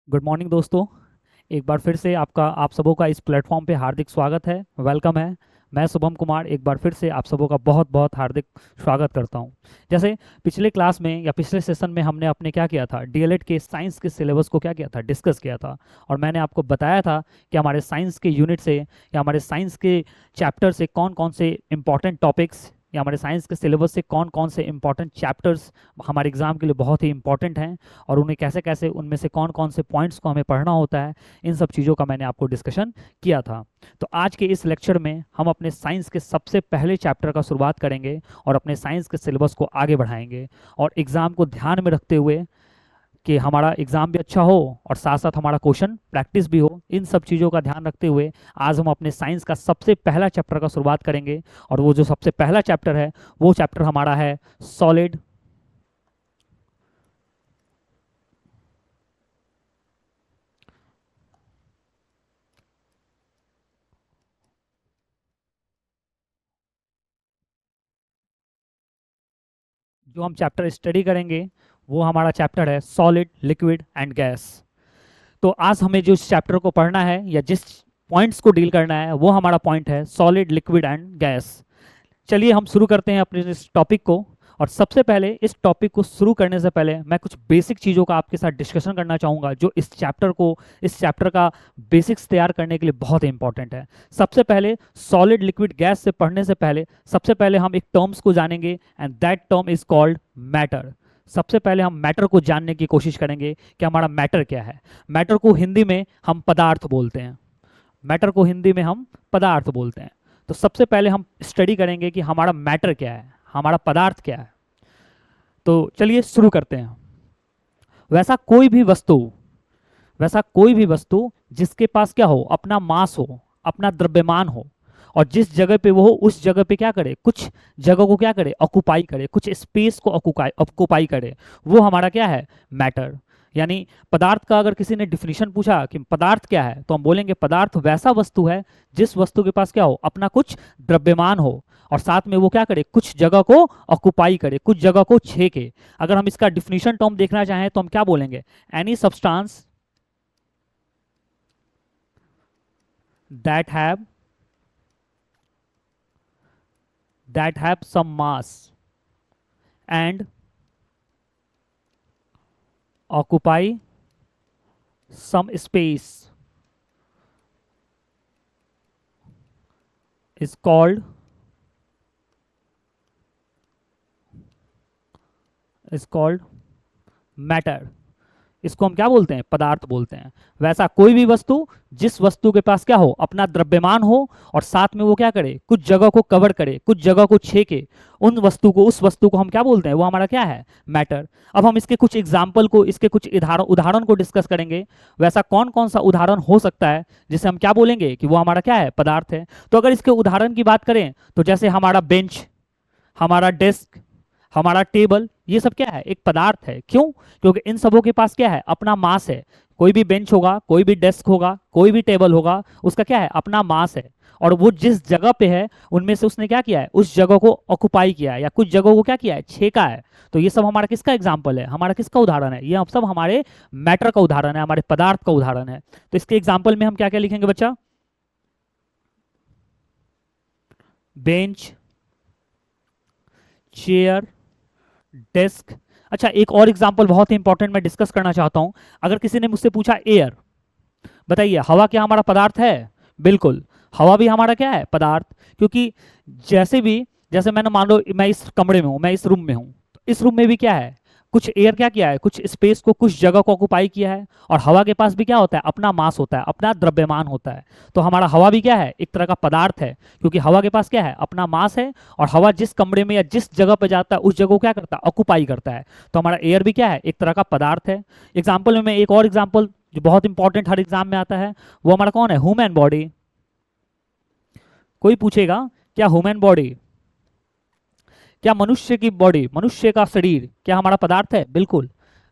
Good morning दोस्तों। एक बार फिर से आपका आप सबों का इस प्लेटफॉर्म पे हार्दिक स्वागत है, वेलकम है। मैं शुभम कुमार एक बार फिर से आप सबों का बहुत बहुत हार्दिक स्वागत करता हूं। जैसे पिछले क्लास में या पिछले सेशन में हमने अपने क्या किया था, डीएलएड के साइंस के सिलेबस को क्या किया था, डिस्कस किया था। और मैंने आपको बताया था कि हमारे साइंस के यूनिट से या हमारे साइंस के चैप्टर से कौन कौन से इंपॉर्टेंट टॉपिक्स या हमारे साइंस के सिलेबस से कौन कौन से इंपॉर्टेंट चैप्टर्स हमारे एग्जाम के लिए बहुत ही इंपॉर्टेंट हैं, और उन्हें कैसे कैसे उनमें से कौन कौन से पॉइंट्स को हमें पढ़ना होता है। इन सब चीज़ों का मैंने आपको डिस्कशन किया था। तो आज के इस लेक्चर में हम अपने साइंस के सबसे पहले चैप्टर का शुरुआत करेंगे और अपने साइंस के सिलेबस को आगे बढ़ाएंगे, और एग्ज़ाम को ध्यान में रखते हुए कि हमारा एग्ज़ाम भी अच्छा हो और साथ साथ हमारा क्वेश्चन प्रैक्टिस भी हो। इन सब चीज़ों का ध्यान रखते हुए आज हम अपने साइंस का सबसे पहला चैप्टर का शुरुआत करेंगे। और वो जो सबसे पहला चैप्टर है वो चैप्टर हमारा है सॉलिड, जो हम चैप्टर स्टडी करेंगे वो हमारा चैप्टर है सॉलिड, लिक्विड एंड गैस। तो आज हमें जो इस चैप्टर को पढ़ना है या जिस पॉइंट्स को डील करना है वो हमारा पॉइंट है सॉलिड, लिक्विड एंड गैस। चलिए हम शुरू करते हैं अपने इस टॉपिक को। और सबसे पहले इस टॉपिक को शुरू करने से पहले मैं कुछ बेसिक चीज़ों का आपके साथ डिस्कशन करना चाहूँगा, जो इस चैप्टर का बेसिक्स तैयार करने के लिए बहुत इंपॉर्टेंट है। सबसे पहले सॉलिड, लिक्विड, गैस से पढ़ने से पहले सबसे पहले हम एक टर्म्स को जानेंगे, and that term is called matter. सबसे पहले हम मैटर को जानने की कोशिश करेंगे कि हमारा मैटर क्या है। मैटर को हिंदी में हम पदार्थ बोलते हैं। मैटर को हिंदी में हम पदार्थ बोलते हैं। तो सबसे पहले हम स्टडी करेंगे कि हमारा मैटर क्या है, हमारा पदार्थ क्या है। तो चलिए शुरू करते हैं। वैसा कोई भी वस्तु वैसा कोई भी वस्तु जिसके पास क्या हो, अपना मास हो, अपना द्रव्यमान हो, और जिस जगह पे वो हो उस जगह पे क्या करे, कुछ जगह को क्या करे, ऑक्युपाई करे, कुछ स्पेस को ऑक्युपाई करे, वो हमारा क्या है, मैटर। यानी पदार्थ का अगर किसी ने डिफिनीशन पूछा कि पदार्थ क्या है, तो हम बोलेंगे पदार्थ वैसा वस्तु है जिस वस्तु के पास क्या हो, अपना कुछ द्रव्यमान हो, और साथ में वो क्या करे, कुछ जगह को ऑक्युपाई करे, कुछ जगह को छेके। अगर हम इसका डिफिनीशन टर्म देखना चाहें तो हम क्या बोलेंगे, any substance that have some mass and occupy some space is called matter। इसको हम क्या बोलते हैं, पदार्थ बोलते हैं। वैसा कोई भी वस्तु जिस वस्तु के पास क्या हो, अपना द्रव्यमान हो, और साथ में वो क्या करे, कुछ जगह को कवर करे, कुछ जगह को छेके, उस वस्तु को हम क्या बोलते हैं, वो हमारा क्या है, मैटर। अब हम इसके कुछ एग्जाम्पल को, इसके कुछ उदाहरण को डिस्कस करेंगे। वैसा कौन कौन सा उदाहरण हो सकता है जिसे हम क्या बोलेंगे कि वो हमारा क्या है, पदार्थ है। तो अगर इसके उदाहरण की बात करें तो जैसे हमारा बेंच, हमारा डेस्क, हमारा टेबल, ये सब क्या है, एक पदार्थ है। क्यों? क्योंकि इन सबों के पास क्या है, अपना मास है। कोई भी बेंच होगा, कोई भी डेस्क होगा, कोई भी टेबल होगा, उसका क्या है, अपना मास है। और वो जिस जगह पे है उनमें से उसने क्या किया है, उस जगह को ऑक्युपाई किया है, या कुछ जगह को क्या किया है, छेका है। तो ये सब हमारा किसका एग्जाम्पल है, हमारा किसका उदाहरण है, ये सब हमारे मैटर का उदाहरण है, हमारे पदार्थ का उदाहरण है। तो इसके एग्जाम्पल में हम क्या क्या लिखेंगे बच्चा, बेंच, चेयर, डेस्क। अच्छा, एक और एग्जांपल बहुत ही इंपॉर्टेंट मैं डिस्कस करना चाहता हूं। अगर किसी ने मुझसे पूछा एयर, बताइए हवा क्या हमारा पदार्थ है? बिल्कुल, हवा भी हमारा क्या है, पदार्थ। क्योंकि जैसे मैंने मान लो मैं इस कमरे में हूं, मैं इस रूम में हूं, तो इस रूम में भी क्या है, कुछ एयर क्या किया है, कुछ स्पेस को, कुछ जगह को ऑक्युपाई किया है। और हवा के पास भी क्या होता है, अपना मास होता है, अपना द्रव्यमान होता है। तो हमारा हवा भी क्या है, एक तरह का पदार्थ है, क्योंकि हवा के पास क्या है, अपना मास है, और हवा जिस कमरे में या जिस जगह पर जाता है उस जगह को क्या करता है, ऑक्युपाई करता है। तो हमारा एयर भी क्या है, एक तरह का पदार्थ है। एग्जाम्पल में मैं एक और एग्जाम्पल जो बहुत इंपॉर्टेंट हर एग्जाम में आता है, वो हमारा कौन है, ह्यूमन बॉडी। कोई पूछेगा क्या ह्यूमन बॉडी, क्या मनुष्य की बॉडी, मनुष्य का शरीर क्या हमारा पदार्थ है? बिल्कुल।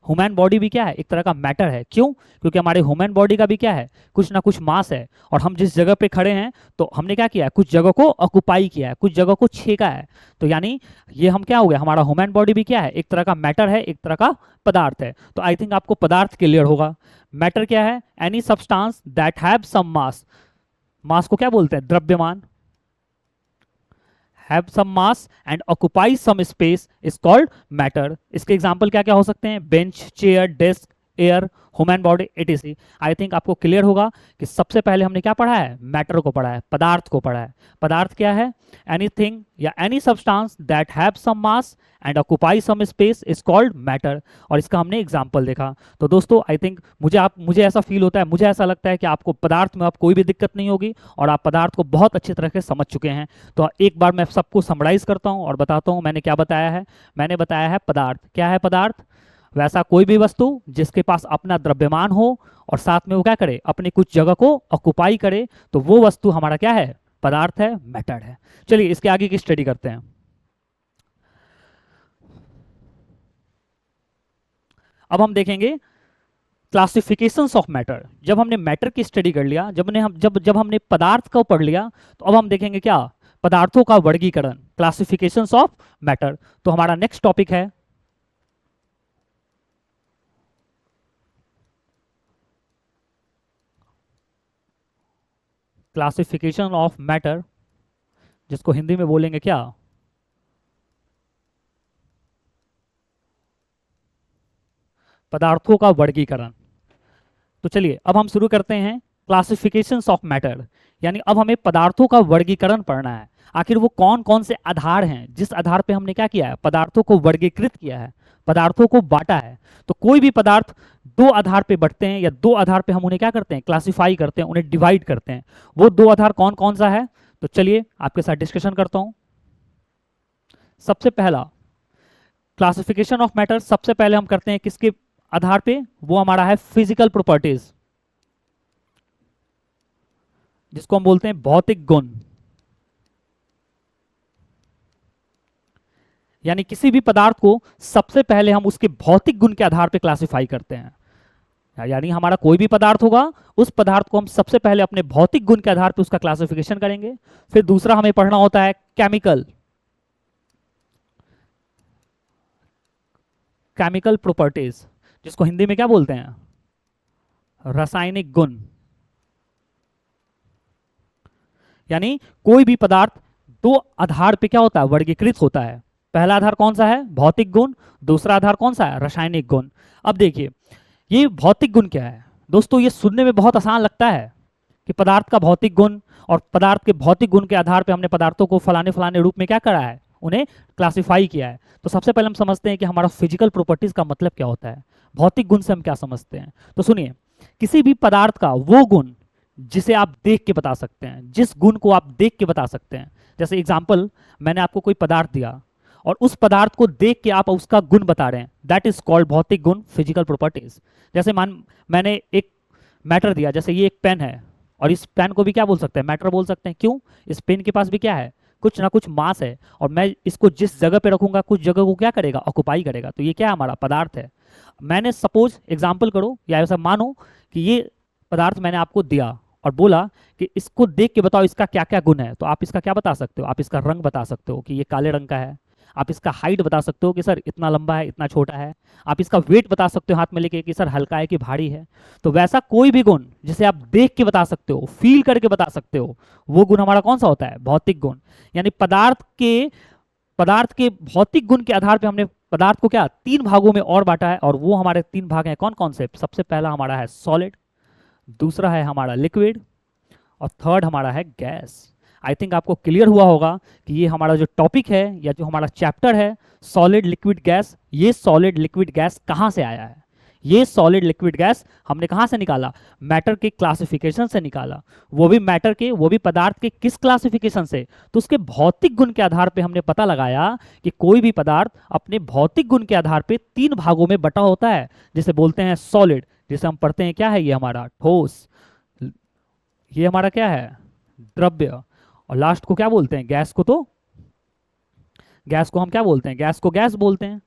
ह्यूमन बॉडी भी क्या है, एक तरह का मैटर है। क्यों? क्योंकि हमारे ह्यूमन बॉडी का भी क्या है, कुछ ना कुछ मास है, और हम जिस जगह पे खड़े हैं तो हमने क्या किया है, कुछ जगह को ऑक्युपाई किया है, कुछ जगह को छेका है। तो यानी ये हम क्या हो गया, हमारा ह्यूमन बॉडी भी क्या है, एक तरह का मैटर है, एक तरह का पदार्थ है। तो आई थिंक आपको पदार्थ क्लियर होगा। मैटर क्या है, any substance that have some mass. Mass को क्या बोलते हैं, द्रव्यमान। Have some mass and occupy some space is called matter. इसके एग्जांपल क्या क्या हो सकते हैं, bench, chair, desk, air, human body, etc. I think आपको क्लियर होगा कि सबसे पहले हमने क्या पढ़ा है, मैटर को पढ़ा है, पदार्थ को पढ़ा है। पदार्थ क्या है, एनीथिंग या any substance that have some mass and occupy some space is called matter. और इसका हमने एग्जांपल देखा। तो दोस्तों आई थिंक मुझे ऐसा फील होता है, मुझे ऐसा लगता है कि आपको पदार्थ में अब कोई भी दिक्कत नहीं होगी और आप पदार्थ को बहुत अच्छी तरह से समझ चुके हैं। तो एक बार मैं सबको समराइज करता हूं और बताता हूं मैंने क्या बताया है। मैंने बताया है पदार्थ क्या है, पदार्थ वैसा कोई भी वस्तु जिसके पास अपना द्रव्यमान हो और साथ में वो क्या करे, अपनी कुछ जगह को ऑक्युपाई करे, तो वो वस्तु हमारा क्या है, पदार्थ है, मैटर है। चलिए इसके आगे की स्टडी करते हैं। अब हम देखेंगे क्लासिफिकेशंस ऑफ मैटर। जब हमने मैटर की स्टडी कर लिया, जब हमने पदार्थ को पढ़ लिया, तो अब हम देखेंगे क्या, पदार्थों का वर्गीकरण, क्लासिफिकेशंस ऑफ मैटर। तो हमारा नेक्स्ट टॉपिक है क्लासिफिकेशन ऑफ मैटर, जिसको हिंदी में बोलेंगे क्या, पदार्थों का वर्गीकरण। तो चलिए अब हम शुरू करते हैं क्लासिफिकेशंस ऑफ मैटर। यानी अब हमें पदार्थों का वर्गीकरण पढ़ना है। आखिर वो कौन कौन से आधार हैं जिस आधार पे हमने क्या किया है, पदार्थों को वर्गीकृत किया है, पदार्थों को बांटा है। तो कोई भी पदार्थ दो आधार पे बढ़ते हैं या दो आधार पे हम उन्हें क्या करते हैं, क्लासिफाई करते हैं, उन्हें डिवाइड करते हैं। वो दो आधार कौन कौन सा है, तो चलिए आपके साथ डिस्कशन करता हूं। सबसे पहला क्लासिफिकेशन ऑफ मैटर, सबसे पहले हम करते हैं किसके आधार पे, वो हमारा है फिजिकल प्रॉपर्टीज, जिसको हम बोलते हैं भौतिक गुण। यानी किसी भी पदार्थ को सबसे पहले हम उसके भौतिक गुण के आधार पे क्लासिफाई करते हैं। यानी हमारा कोई भी पदार्थ होगा, उस पदार्थ को हम सबसे पहले अपने भौतिक गुण के आधार पे उसका क्लासिफिकेशन करेंगे। फिर दूसरा हमें पढ़ना होता है केमिकल केमिकल प्रॉपर्टीज, जिसको हिंदी में क्या बोलते हैं, रासायनिक गुण। यानी कोई भी पदार्थ दो आधार पे क्या होता है, वर्गीकृत होता है। पहला आधार कौन सा है, भौतिक गुण। दूसरा आधार कौन सा है, रासायनिक गुण। अब देखिए ये भौतिक गुण क्या है दोस्तों, ये सुनने में बहुत आसान लगता है कि पदार्थ का भौतिक गुण, और पदार्थ के भौतिक गुण के आधार पे हमने पदार्थों को फलाने फलाने रूप में क्या करा है, उन्हें क्लासिफाई किया है। तो सबसे पहले हम समझते हैं कि हमारा फिजिकल प्रॉपर्टीज का मतलब क्या होता है, भौतिक गुण से हम क्या समझते हैं। तो सुनिए, किसी भी पदार्थ का वो गुण जिसे आप देख के बता सकते हैं, जिस गुण को आप देख के बता सकते हैं। जैसे एग्जाम्पल, मैंने आपको कोई पदार्थ दिया और उस पदार्थ को देख के आप उसका गुण बता रहे हैं, दैट इज कॉल्ड भौतिक गुण, फिजिकल प्रॉपर्टीज। जैसे मैंने एक मैटर दिया, जैसे ये एक पेन है, और इस पेन को भी क्या बोल सकते हैं, मैटर बोल सकते हैं। क्यों? इस पेन के पास भी क्या है, कुछ ना कुछ मास है, और मैं इसको जिस जगह पे रखूंगा कुछ जगह को क्या करेगा, ऑक्युपाई करेगा। तो ये क्या है, हमारा पदार्थ है। मैंने सपोज एग्जाम्पल करो या ऐसा मानो कि ये पदार्थ मैंने आपको दिया और बोला कि इसको देख के बताओ इसका क्या क्या गुण है। तो आप इसका क्या बता सकते हो, आप इसका रंग बता सकते हो कि ये काले रंग का है। आप इसका हाइट बता सकते हो कि सर इतना लंबा है, इतना छोटा है। आप इसका वेट बता सकते हो हाथ में लेके कि सर हल्का है कि भारी है। तो वैसा कोई भी गुण जिसे आप देख के बता सकते हो, फील करके बता सकते हो, वो गुण हमारा कौन सा होता है, भौतिक गुण। यानी पदार्थ के भौतिक गुण के आधार पर हमने पदार्थ को क्या तीन भागों में और बांटा है, और वो हमारे तीन भाग हैं कौन कौन से। सबसे पहला हमारा है सॉलिड, दूसरा है हमारा लिक्विड, और थर्ड हमारा है गैस। आई थिंक आपको क्लियर हुआ होगा कि ये हमारा जो टॉपिक है या जो हमारा चैप्टर है सॉलिड लिक्विड गैस, ये सॉलिड लिक्विड गैस कहाँ से आया है। ये सॉलिड लिक्विड गैस हमने कहाँ से निकाला, मैटर के क्लासिफिकेशन से निकाला। वो भी मैटर के, वो भी पदार्थ के किस क्लासिफिकेशन से, तो उसके भौतिक गुण के आधार पे हमने पता लगाया कि कोई भी पदार्थ अपने भौतिक गुण के आधार पे तीन भागों में बटा होता है, जिसे बोलते हैं सॉलिड, जिसे हम पढ़ते हैं क्या है, ये हमारा ठोस, ये हमारा क्या है, द्रव्य, और लास्ट को क्या बोलते हैं, गैस को। तो गैस को हम क्या बोलते हैं, गैस को गैस बोलते हैं।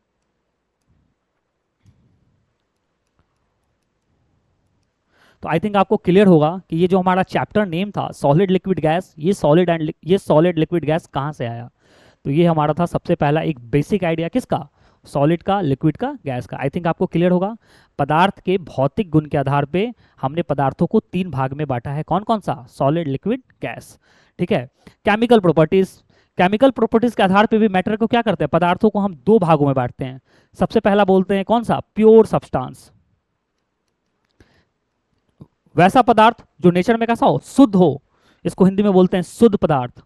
तो आई थिंक आपको क्लियर होगा कि ये जो हमारा चैप्टर नेम था सॉलिड लिक्विड गैस, ये सॉलिड लिक्विड गैस कहाँ से आया। तो ये हमारा था सबसे पहला एक बेसिक आइडिया किसका, सॉलिड का, लिक्विड का, गैस का। आई थिंक आपको क्लियर होगा। पदार्थ के भौतिक गुण के आधार पे हमने पदार्थों को 3 भाग में बांटा है, कौन कौन सा, सॉलिड, लिक्विड, गैस। ठीक है। केमिकल प्रॉपर्टीज के आधार पे भी मैटर को क्या करते हैं, पदार्थों को हम 2 भागों में बांटते हैं। सबसे पहला बोलते हैं कौन सा, प्योर सब्सटेंस, वैसा पदार्थ जो नेचर में कैसा हो, शुद्ध हो, इसको हिंदी में बोलते हैं शुद्ध पदार्थ।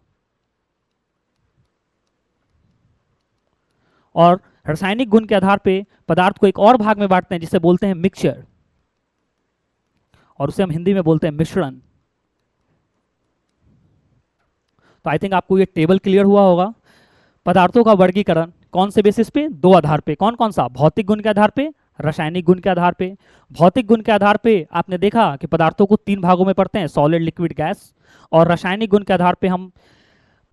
और रासायनिक गुण के आधार पे पदार्थ को एक और भाग में बांटते हैं जिसे बोलते हैं मिक्सचर, और उसे हम हिंदी में बोलते हैं मिश्रण। तो आई थिंक आपको ये टेबल क्लियर हुआ होगा। पदार्थों का वर्गीकरण कौन से बेसिस पे, 2 आधार पे, कौन कौन सा, भौतिक गुण के आधार पे, रासायनिक गुण के आधार पे। भौतिक गुण के आधार पे आपने देखा कि पदार्थों को 3 भागों में पढ़ते हैं, सॉलिड, लिक्विड, गैस। और रासायनिक गुण के आधार पे हम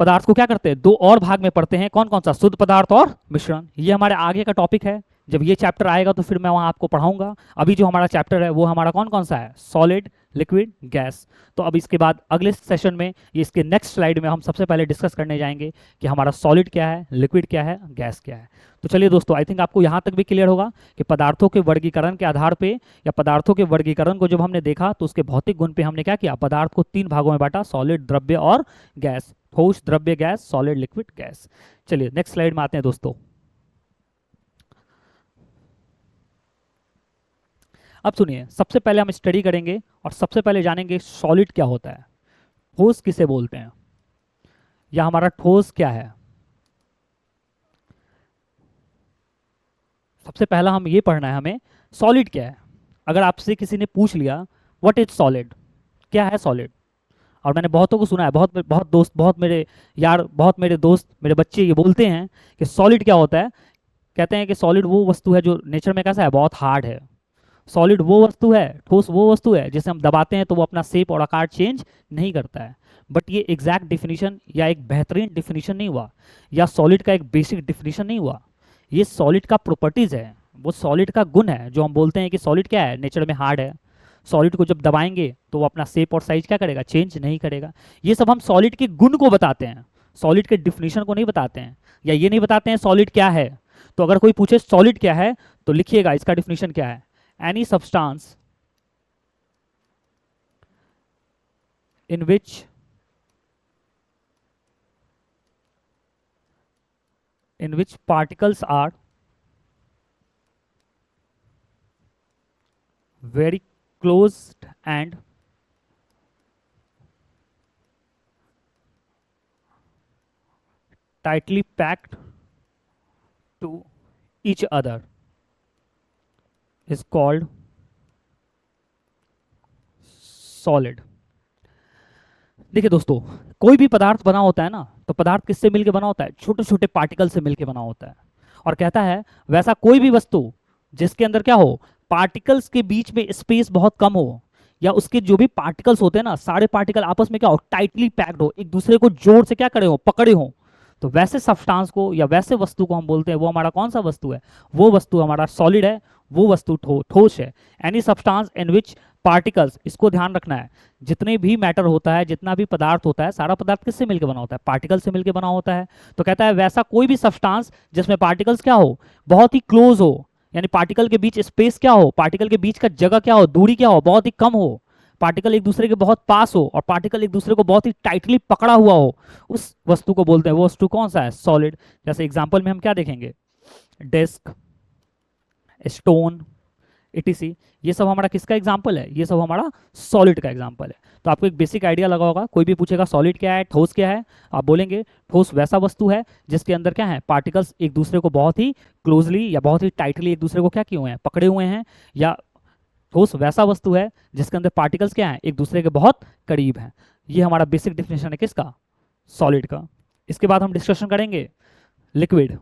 पदार्थ को क्या करते हैं, 2 और भाग में पढ़ते हैं, कौन कौन सा, शुद्ध पदार्थ और मिश्रण। ये हमारे आगे का टॉपिक है, जब ये चैप्टर आएगा तो फिर मैं वहां आपको पढ़ाऊंगा। अभी जो हमारा चैप्टर है वो हमारा कौन कौन सा है, सॉलिड, लिक्विड, गैस। तो अब इसके बाद अगले सेशन में, ये इसके नेक्स्ट स्लाइड में हम सबसे पहले डिस्कस करने जाएंगे कि हमारा सॉलिड क्या है, लिक्विड क्या है, गैस क्या है। तो चलिए दोस्तों, आई थिंक आपको यहाँ तक भी क्लियर होगा कि पदार्थों के वर्गीकरण के आधार पे, या पदार्थों के वर्गीकरण को जब हमने देखा तो उसके भौतिक गुण पे हमने क्या किया, पदार्थ को 3 भागों में बांटा, सॉलिड, द्रव्य और गैस, ठोस, द्रव्य, गैस, सॉलिड, लिक्विड, गैस। चलिए नेक्स्ट स्लाइड में आते हैं दोस्तों। अब सुनिए, सबसे पहले हम स्टडी करेंगे और सबसे पहले जानेंगे सॉलिड क्या होता है, ठोस किसे बोलते हैं, या हमारा ठोस क्या है। सबसे पहला हम ये पढ़ना है हमें, सॉलिड क्या है। अगर आपसे किसी ने पूछ लिया व्हाट इज सॉलिड, क्या है सॉलिड, और मैंने बहुतों को सुना है, बहुत दोस्त, बहुत मेरे यार, बहुत मेरे दोस्त, मेरे बच्चे ये बोलते हैं कि सॉलिड क्या होता है। कहते हैं कि सॉलिड वो वस्तु है जो नेचर में कैसा है, बहुत हार्ड है। सॉलिड वो वस्तु है, ठोस वो वस्तु है जिसे हम दबाते हैं तो वो अपना शेप और आकार चेंज नहीं करता है। बट ये एग्जैक्ट डिफिनीशन या एक बेहतरीन डिफिनीशन नहीं हुआ, या सॉलिड का एक बेसिक डिफिनीशन नहीं हुआ। ये सॉलिड का प्रॉपर्टीज है, वो सॉलिड का गुण है, जो हम बोलते हैं कि सॉलिड क्या है, नेचर में हार्ड है। सॉलिड को जब दबाएंगे तो वो अपना शेप और साइज क्या करेगा, चेंज नहीं करेगा। ये सब हम सॉलिड के गुण को बताते हैं, सॉलिड के डिफिनीशन को नहीं बताते हैं, या ये नहीं बताते हैं सॉलिड क्या है। तो अगर कोई पूछे सॉलिड क्या है तो लिखिएगा इसका डिफिनीशन क्या है, any substance in which particles are very closed and tightly packed to each other is called solid। देखिए दोस्तों, कोई भी पदार्थ बना होता है ना, तो पदार्थ किससे मिलके बना होता है, छोटे छोटे पार्टिकल से मिलके बना होता है। और कहता है वैसा कोई भी वस्तु जिसके अंदर क्या हो, पार्टिकल्स के बीच में स्पेस बहुत कम हो, या उसके जो भी पार्टिकल्स होते हैं ना, सारे पार्टिकल आपस में क्या हो, टाइटली पैक्ड हो, एक दूसरे को जोर से क्या करे हो, पकड़े हो, तो वैसे सब्सटेंस को या वैसे वस्तु को हम बोलते हैं, वो हमारा कौन सा वस्तु है, वो वस्तु हमारा सॉलिड है, वो वस्तु ठोस है। Any substance in which particles, इसको ध्यान रखना है, जितने भी मैटर होता है, जितना भी पदार्थ होता है, सारा पदार्थ किससे मिलकर बना होता है, पार्टिकल से मिलकर बना होता है। तो कहता है वैसा कोई भी सब्सटेंस जिसमें पार्टिकल्स क्या हो, बहुत ही क्लोज हो, यानी पार्टिकल के बीच स्पेस क्या हो, पार्टिकल के बीच का जगह क्या हो, दूरी क्या हो, बहुत ही कम हो, पार्टिकल एक दूसरे के बहुत पास हो, और पार्टिकल एक दूसरे को बहुत ही टाइटली पकड़ा हुआ हो, उस वस्तु को बोलते हैं, वो वस्तु कौन सा है, सॉलिड। जैसे एग्जांपल में हम क्या देखेंगे, डेस्क, स्टोन, इटीसी, ये सब हमारा किसका एग्जांपल है, ये सब हमारा सॉलिड का एग्जांपल है। तो आपको एक बेसिक आइडिया लगा होगा, कोई भी पूछेगा सॉलिड क्या है, ठोस क्या है, आप बोलेंगे ठोस वैसा वस्तु है जिसके अंदर क्या है, पार्टिकल्स एक दूसरे को बहुत ही क्लोजली या बहुत ही टाइटली एक दूसरे को क्या किए हुए हैं, पकड़े हुए हैं। या ठोस वैसा वस्तु है जिसके अंदर पार्टिकल्स क्या है, एक दूसरे के बहुत करीब हैं। ये हमारा बेसिक डिफिनेशन है किसका, सॉलिड का। इसके बाद हम डिस्कशन करेंगे लिक्विड।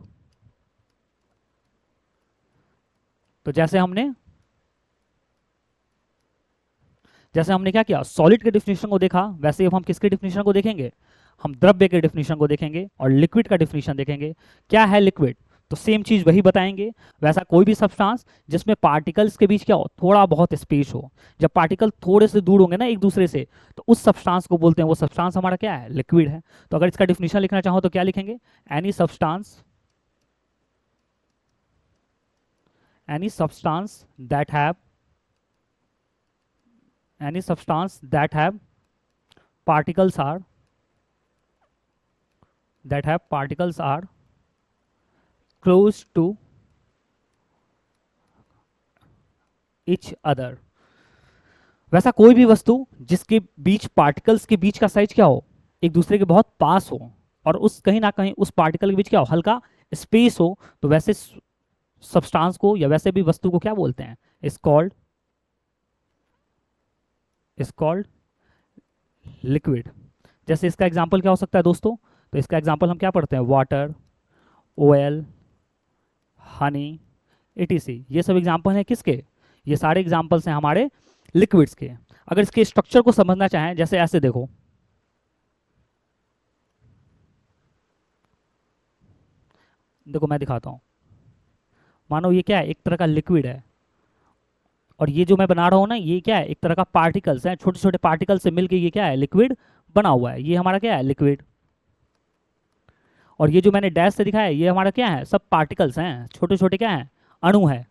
तो जैसे हमने क्या किया, सॉलिड के डिफिनेशन को देखा, वैसे अब हम किसके डिफिनेशन को देखेंगे, हम द्रव्य के डिफिनेशन को देखेंगे और लिक्विड का डिफिनेशन देखेंगे। क्या है लिक्विड, तो सेम चीज वही बताएंगे। वैसा कोई भी सब्सटेंस जिसमें पार्टिकल्स के बीच क्या हो, थोड़ा बहुत स्पेस हो, जब पार्टिकल थोड़े से दूर होंगे ना एक दूसरे से, तो उस सब्सटेंस को बोलते हैं, वो सब्सटेंस हमारा क्या है, लिक्विड है। तो अगर इसका डिफिनेशन लिखना चाहो तो क्या लिखेंगे, any substance, any substance that have any substance that have particles are close to each other। वैसा कोई भी वस्तु जिसके बीच पार्टिकल्स के बीच का साइज क्या हो, एक दूसरे के बहुत पास हो, और उस कहीं ना कहीं उस पार्टिकल के बीच क्या हो, हल्का स्पेस हो, तो वैसे सब्सटेंस को या वैसे भी वस्तु को क्या बोलते हैं, इज कॉल्ड लिक्विड। जैसे इसका एग्जांपल क्या हो सकता है दोस्तों, तो इसका एग्जांपल हम क्या पढ़ते हैं, वाटर, ऑयल, हनी, etc। ये सब एग्जांपल हैं किसके, ये सारे एग्जांपल्स हैं हमारे लिक्विड्स के। अगर इसके स्ट्रक्चर को समझना चाहें, जैसे ऐसे देखो, देखो मैं दिखाता हूं, मानो ये क्या है, एक तरह का लिक्विड है, और ये जो मैं बना रहा हूं ना, ये क्या है, एक तरह का पार्टिकल्स है, छोटे छोटे पार्टिकल से मिलके ये क्या है, लिक्विड बना हुआ है, ये हमारा क्या है, लिक्विड। और ये जो मैंने डैश से दिखाया है, ये हमारा क्या है, सब पार्टिकल्स हैं, छोटे छोटे क्या हैं, अणु हैं,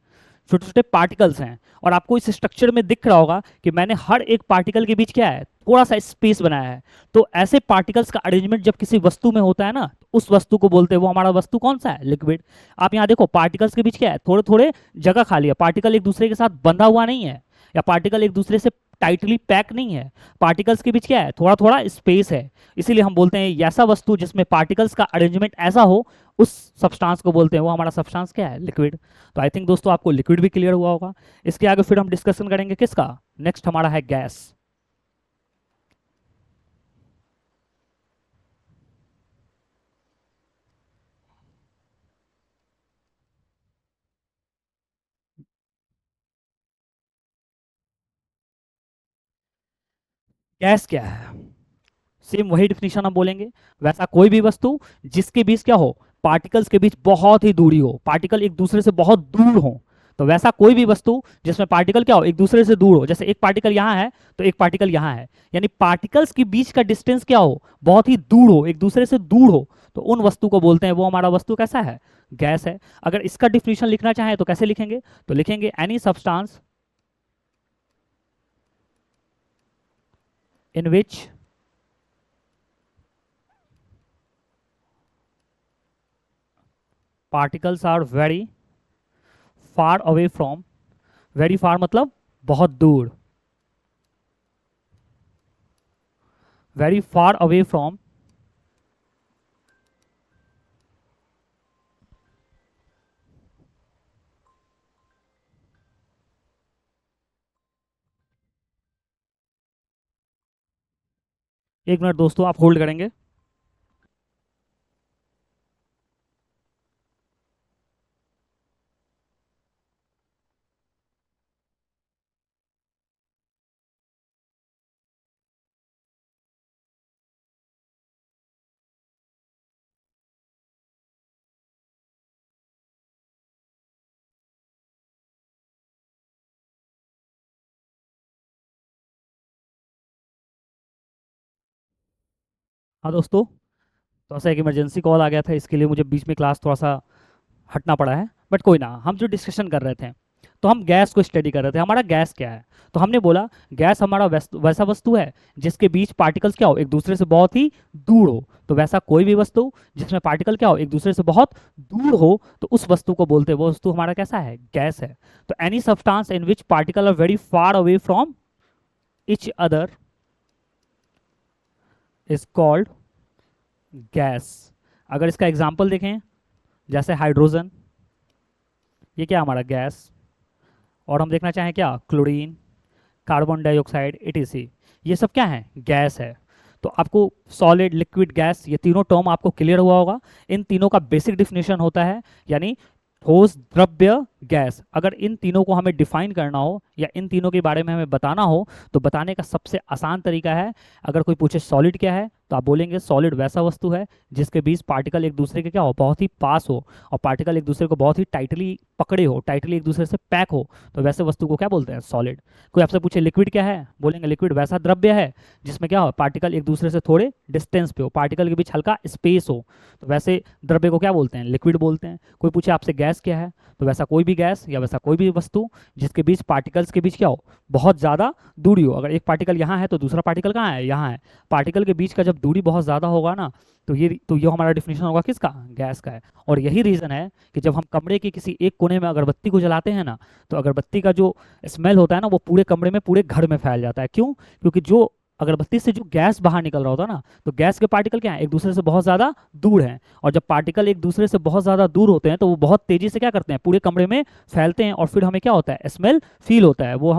छोटे छोटे पार्टिकल्स हैं। और आपको इस स्ट्रक्चर में दिख रहा होगा कि मैंने हर एक पार्टिकल के बीच क्या है, थोड़ा सा स्पेस बनाया है। तो ऐसे पार्टिकल्स का अरेंजमेंट जब किसी वस्तु में होता है ना, तो उस वस्तु को बोलते हैं, वो हमारा वस्तु कौन सा है, लिक्विड। आप यहाँ देखो, पार्टिकल्स के बीच क्या है, थोड़े थोड़े जगह खाली है, पार्टिकल एक दूसरे के साथ बंधा हुआ नहीं है, या पार्टिकल एक दूसरे से टाइटली पैक नहीं है, पार्टिकल्स के बीच क्या है, थोड़ा थोड़ा स्पेस है। इसीलिए हम बोलते हैं ऐसा वस्तु जिसमें पार्टिकल्स का अरेंजमेंट ऐसा हो, उस सब्सटेंस को बोलते हैं, वो हमारा सब्सटेंस क्या है, लिक्विड। तो आई थिंक दोस्तों आपको लिक्विड भी क्लियर हुआ होगा। इसके आगे फिर हम डिस्कशन करेंगे किसका, नेक्स्ट हमारा है गैस। गैस क्या है, सेम वही डिफिनीशन हम बोलेंगे। वैसा कोई भी वस्तु जिसके बीच क्या हो, पार्टिकल्स के बीच बहुत ही दूरी हो, पार्टिकल एक दूसरे से बहुत दूर हो, तो वैसा कोई भी वस्तु जिसमें पार्टिकल क्या हो, एक दूसरे से दूर हो। जैसे एक पार्टिकल यहाँ है तो एक पार्टिकल यहाँ है, यानी पार्टिकल्स के बीच का डिस्टेंस क्या हो, बहुत ही दूर हो, एक दूसरे से दूर हो, तो उन वस्तु को बोलते हैं, वो हमारा वस्तु कैसा है, गैस है। अगर इसका डिफिनीशन लिखना चाहें तो कैसे लिखेंगे, तो लिखेंगे any substance in which particles are very far away from, very far मतलब बहुत दूर, वेरी फार अवे फ्रॉम एक मिनट दोस्तों आप होल्ड करेंगे। हाँ दोस्तों, थोड़ा सा एक इमरजेंसी कॉल आ गया था, इसके लिए मुझे बीच में क्लास थोड़ा सा हटना पड़ा है, बट कोई ना। हम जो डिस्कशन कर रहे थे, तो हम गैस को स्टडी कर रहे थे, हमारा गैस क्या है। तो हमने बोला गैस हमारा वैसा वस्तु है जिसके बीच पार्टिकल्स क्या हो, एक दूसरे से बहुत ही दूर हो। तो वैसा कोई भी वस्तु जिसमें पार्टिकल क्या हो, एक दूसरे से बहुत दूर हो, तो उस वस्तु को बोलते हैं, वो वस्तु हमारा कैसा है, गैस है। तो any substance in which particle are very far away from each other is called gas. अगर इसका एग्जाम्पल देखें, जैसे हाइड्रोजन, ये क्या हमारा गैस। और हम देखना चाहें क्या, क्लोरीन, कार्बन डाइऑक्साइड, etc, ये सब क्या है, गैस है। तो आपको सॉलिड, लिक्विड, गैस, ये तीनों टर्म आपको क्लियर हुआ होगा। इन तीनों का बेसिक डिफिनेशन होता है, यानी ठोस, द्रव्य, गैस। अगर इन तीनों को हमें डिफाइन करना हो या इन तीनों के बारे में हमें बताना हो तो बताने का सबसे आसान तरीका है, अगर कोई पूछे सॉलिड क्या है तो आप बोलेंगे सॉलिड वैसा वस्तु है जिसके बीच पार्टिकल एक दूसरे के क्या हो, बहुत ही पास हो, और पार्टिकल एक दूसरे को बहुत ही टाइटली पकड़े हो, टाइटली एक दूसरे से पैक हो, तो वैसे वस्तु को क्या बोलते हैं, सॉलिड। कोई आपसे पूछे लिक्विड क्या है, बोलेंगे लिक्विड वैसा द्रव्य है जिसमें क्या हो, पार्टिकल एक दूसरे से थोड़े डिस्टेंस पे हो, पार्टिकल के बीच हल्का स्पेस हो, तो वैसे द्रव्य को क्या बोलते हैं, लिक्विड बोलते हैं। कोई पूछे आपसे गैस क्या है, तो वैसा कोई भी गैस या वैसा कोई भी वस्तु जिसके बीच पार्टिकल्स के बीच क्या हो, बहुत ज़्यादा दूरी हो। अगर एक पार्टिकल यहाँ है तो दूसरा पार्टिकल कहाँ है, यहाँ है। पार्टिकल के बीच का जब दूरी बहुत ज़्यादा होगा ना, तो ये हमारा डिफिनेशन होगा किसका, गैस का है। और यही रीज़न है कि जब हम कमरे के किसी एक कोने में अगरबत्ती को जलाते हैं ना, तो अगरबत्ती का जो स्मेल होता है ना, वो पूरे कमरे में, पूरे घर में फैल जाता है। क्यों? क्योंकि जो अगरबत्ती से जो गैस बाहर निकल रहा होता है ना, तो गैस के पार्टिकल क्या है, एक दूसरे से बहुत ज़्यादा दूर हैं, और जब पार्टिकल एक दूसरे से बहुत ज़्यादा दूर होते हैं तो वो बहुत तेज़ी से क्या करते हैं, पूरे कमरे में फैलते हैं, और फिर हमें क्या होता है, स्मेल फील होता है। वो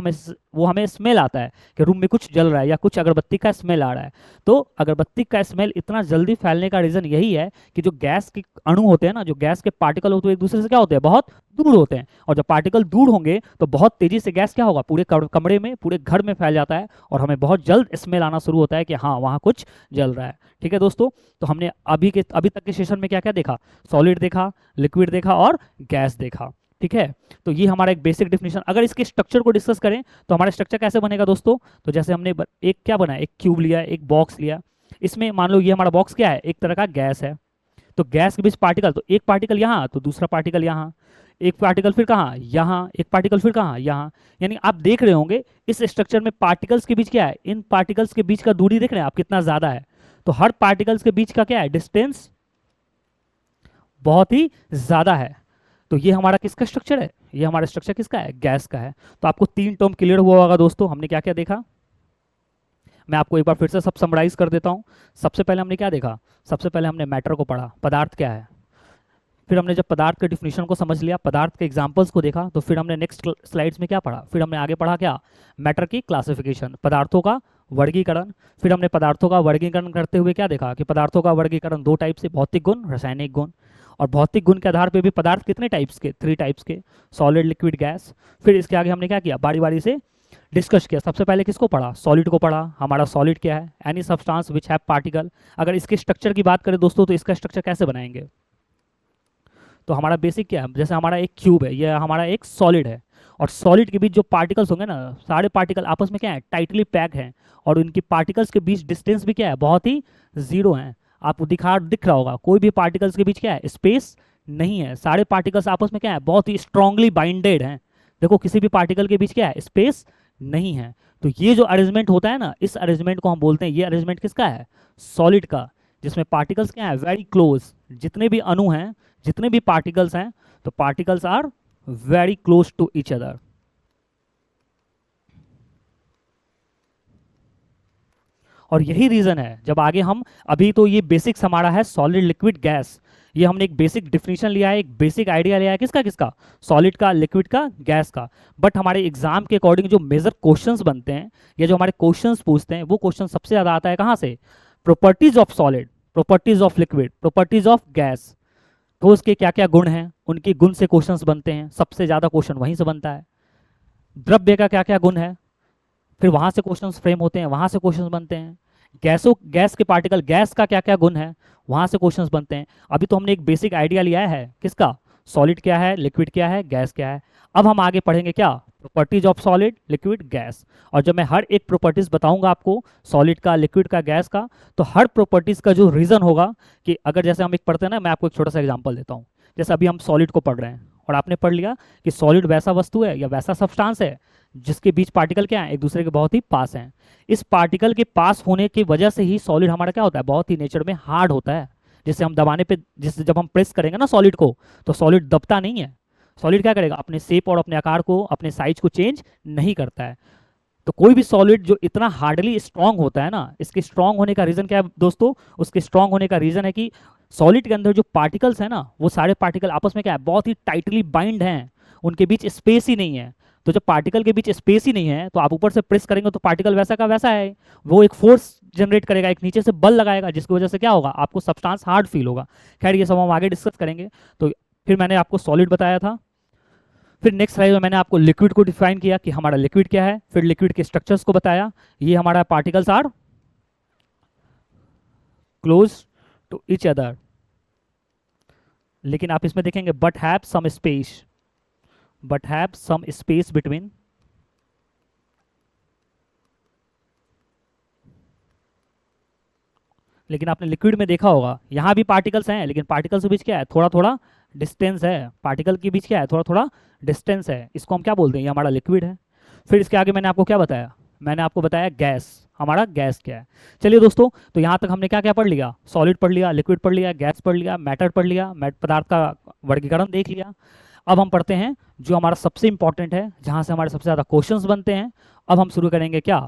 हमें स्मेल आता है कि रूम में कुछ जल रहा है या कुछ अगरबत्ती का स्मेल आ रहा है। तो अगरबत्ती का स्मेल इतना जल्दी फैलने का रीज़न यही है कि जो गैस के अणु होते हैं ना, जो गैस के पार्टिकल होते हैं, एक दूसरे से क्या होते हैं, बहुत दूर होते हैं, और जब पार्टिकल दूर होंगे तो बहुत तेज़ी से गैस क्या होगा, पूरे कमरे में, पूरे घर में फैल जाता है, और हमें बहुत जल्द स्मेल आना शुरू होता है कि हाँ वहाँ कुछ जल रहा है। ठीक है दोस्तों, तो हमने अभी तक के सेशन में क्या क्या देखा, सॉलिड देखा, लिक्विड देखा और गैस देखा। ठीक है, तो ये हमारा एक बेसिक डिफिनेशन। अगर इसके स्ट्रक्चर को डिस्कस करें तो हमारा स्ट्रक्चर कैसे बनेगा दोस्तों, तो जैसे हमने एक क्या बनाया, एक क्यूब लिया, एक बॉक्स लिया, इसमें मान लो ये हमारा बॉक्स क्या है, एक तरह का गैस है, तो गैस के बीच पार्टिकल, तो एक पार्टिकल यहाँ तो दूसरा पार्टिकल यहाँ, एक पार्टिकल फिर कहाँ, यहाँ, एक पार्टिकल फिर कहाँ, यहाँ। यानी आप देख रहे होंगे इस स्ट्रक्चर में पार्टिकल्स के बीच क्या है, इन पार्टिकल्स के बीच का दूरी देख रहे हैं आप कितना ज्यादा है, तो हर पार्टिकल्स के बीच का क्या है, डिस्टेंस बहुत ही ज्यादा है। तो ये हमारा किसका स्ट्रक्चर है, ये हमारा स्ट्रक्चर किसका है, गैस का है। तो आपको 3 टर्म क्लियर हुआ होगा दोस्तों, हमने क्या क्या देखा, मैं आपको एक बार फिर से सब समराइज कर देता हूँ। सबसे पहले हमने क्या देखा, सबसे पहले हमने मैटर को पढ़ा, पदार्थ क्या है। फिर हमने जब पदार्थ के डिफिनेशन को समझ लिया, पदार्थ के एग्जांपल्स को देखा, तो फिर हमने नेक्स्ट स्लाइड्स में क्या पढ़ा, फिर हमने आगे पढ़ा क्या, मैटर की क्लासिफिकेशन, पदार्थों का वर्गीकरण। फिर हमने पदार्थों का वर्गीकरण करते हुए क्या देखा कि पदार्थों का वर्गीकरण 2 टाइप से, भौतिक गुण, रासायनिक गुण। और भौतिक गुण के आधार पे भी पदार्थ कितने टाइप्स के, 3 टाइप्स के, सॉलिड, लिक्विड, गैस। फिर इसके आगे हमने क्या किया, बारी बारी से डिस्कस किया। सबसे पहले किसको पढ़ा, सॉलिड को पढ़ा। हमारा सॉलिड क्या है, any substance which have particle. अगर इसके स्ट्रक्चर की बात करें दोस्तों, तो इसका स्ट्रक्चर कैसे बनाएंगे, तो हमारा बेसिक क्या है, जैसे हमारा एक क्यूब है, यह हमारा एक सॉलिड है, और सॉलिड के बीच जो पार्टिकल्स होंगे ना, सारे पार्टिकल आपस में क्या है, टाइटली पैक हैं, और उनकी पार्टिकल्स के बीच डिस्टेंस भी क्या है, बहुत ही जीरो है। आपको दिख रहा होगा, कोई भी पार्टिकल्स के बीच क्या है, स्पेस नहीं है, सारे पार्टिकल्स आपस में क्या है, बहुत ही स्ट्रांगली बाइंडेड हैं। देखो किसी भी पार्टिकल के बीच क्या है, स्पेस नहीं है। तो ये जो अरेंजमेंट होता है ना, इस अरेंजमेंट को हम बोलते हैं, ये अरेंजमेंट किसका है, सॉलिड का, जिसमें पार्टिकल्स क्या है, वेरी क्लोज, जितने भी अणु हैं, जितने भी पार्टिकल्स हैं, तो particles are very close to each other. और यही रीजन है, जब आगे हम, अभी तो ये बेसिक्स हमारा है सॉलिड, लिक्विड, गैस, ये हमने एक बेसिक डिफिनेशन लिया है, एक बेसिक आइडिया लिया है, किसका किसका, सॉलिड का, लिक्विड का, गैस का। बट हमारे एग्जाम के अकॉर्डिंग जो मेजर क्वेश्चंस बनते हैं या जो हमारे क्वेश्चंस पूछते हैं, वो क्वेश्चन सबसे ज्यादा आता है कहाँ से, properties of solid, properties of liquid, properties of gas. ठोस के क्या क्या गुण हैं, उनके गुण से क्वेश्चंस बनते हैं, सबसे ज्यादा क्वेश्चन वहीं से बनता है। द्रव्य का क्या क्या गुण है, फिर वहां से क्वेश्चंस फ्रेम होते हैं, वहां से क्वेश्चंस बनते हैं। गैस के पार्टिकल, गैस का क्या क्या गुण है, वहां से क्वेश्चंस बनते हैं। अभी तो हमने एक बेसिक आइडिया लिया है किसका, सॉलिड क्या है, लिक्विड क्या है, गैस क्या है। अब हम आगे पढ़ेंगे क्या, properties of solid, liquid, gas. और जब मैं हर एक प्रॉपर्टीज बताऊंगा आपको, सॉलिड का, लिक्विड का, गैस का, तो हर प्रॉपर्टीज का जो रीजन होगा, कि अगर जैसे हम एक पढ़ते हैं ना, मैं आपको एक छोटा सा एग्जांपल देता हूँ। जैसे अभी हम सॉलिड को पढ़ रहे हैं और आपने पढ़ लिया कि सॉलिड वैसा वस्तु है या वैसा सब्सटेंस है जिसके बीच पार्टिकल क्या है, एक दूसरे के बहुत ही पास हैं। इस पार्टिकल के पास होने की वजह से ही सॉलिड हमारा क्या होता है, बहुत ही नेचर में हार्ड होता है। जिससे हम दबाने पे, जिससे जब हम प्रेस करेंगे ना सॉलिड को, तो सॉलिड दबता नहीं है। सॉलिड क्या करेगा, अपने शेप और अपने आकार को, अपने साइज को चेंज नहीं करता है। तो कोई भी सॉलिड जो इतना हार्डली स्ट्रांग होता है ना, इसके स्ट्रांग होने का रीजन क्या है दोस्तों, उसके स्ट्रांग होने का रीजन है कि सॉलिड के अंदर जो पार्टिकल्स है ना, वो सारे पार्टिकल आपस में क्या है, बहुत ही टाइटली बाइंड हैं, उनके बीच स्पेस ही नहीं है। तो जब पार्टिकल के बीच स्पेस ही नहीं है, तो आप ऊपर से प्रेस करेंगे तो पार्टिकल वैसा का वैसा है, वो एक फोर्स जनरेट करेगा, एक नीचे से बल लगाएगा, जिसकी वजह से क्या होगा, आपको सब्सटेंस हार्ड फील होगा। खैर ये सब हम आगे डिस्कस करेंगे। तो फिर मैंने आपको सॉलिड बताया था, फिर नेक्स्ट स्लाइड में मैंने आपको लिक्विड को डिफाइन किया कि हमारा लिक्विड क्या है, फिर लिक्विड के स्ट्रक्चर्स को बताया। ये हमारा particles are close to each other, लेकिन आप इसमें देखेंगे but have some space between. लेकिन आपने लिक्विड में देखा होगा यहां भी पार्टिकल्स हैं, लेकिन पार्टिकल्स के बीच क्या है, थोड़ा थोड़ा डिस्टेंस है। पार्टिकल के बीच क्या है, थोड़ा थोड़ा डिस्टेंस है। इसको हम क्या बोलते हैं, ये हमारा लिक्विड है। फिर इसके आगे मैंने आपको क्या बताया, मैंने आपको बताया गैस, हमारा गैस क्या है। चलिए दोस्तों, तो यहाँ तक हमने क्या क्या पढ़ लिया, सॉलिड पढ़ लिया, लिक्विड पढ़ लिया, गैस पढ़ लिया, मैटर पढ़ लिया, पदार्थ का वर्गीकरण देख लिया। अब हम पढ़ते हैं जो हमारा सबसे इंपॉर्टेंट है, जहाँ से हमारे सबसे ज़्यादा क्वेश्चंस बनते हैं। अब हम शुरू करेंगे क्या,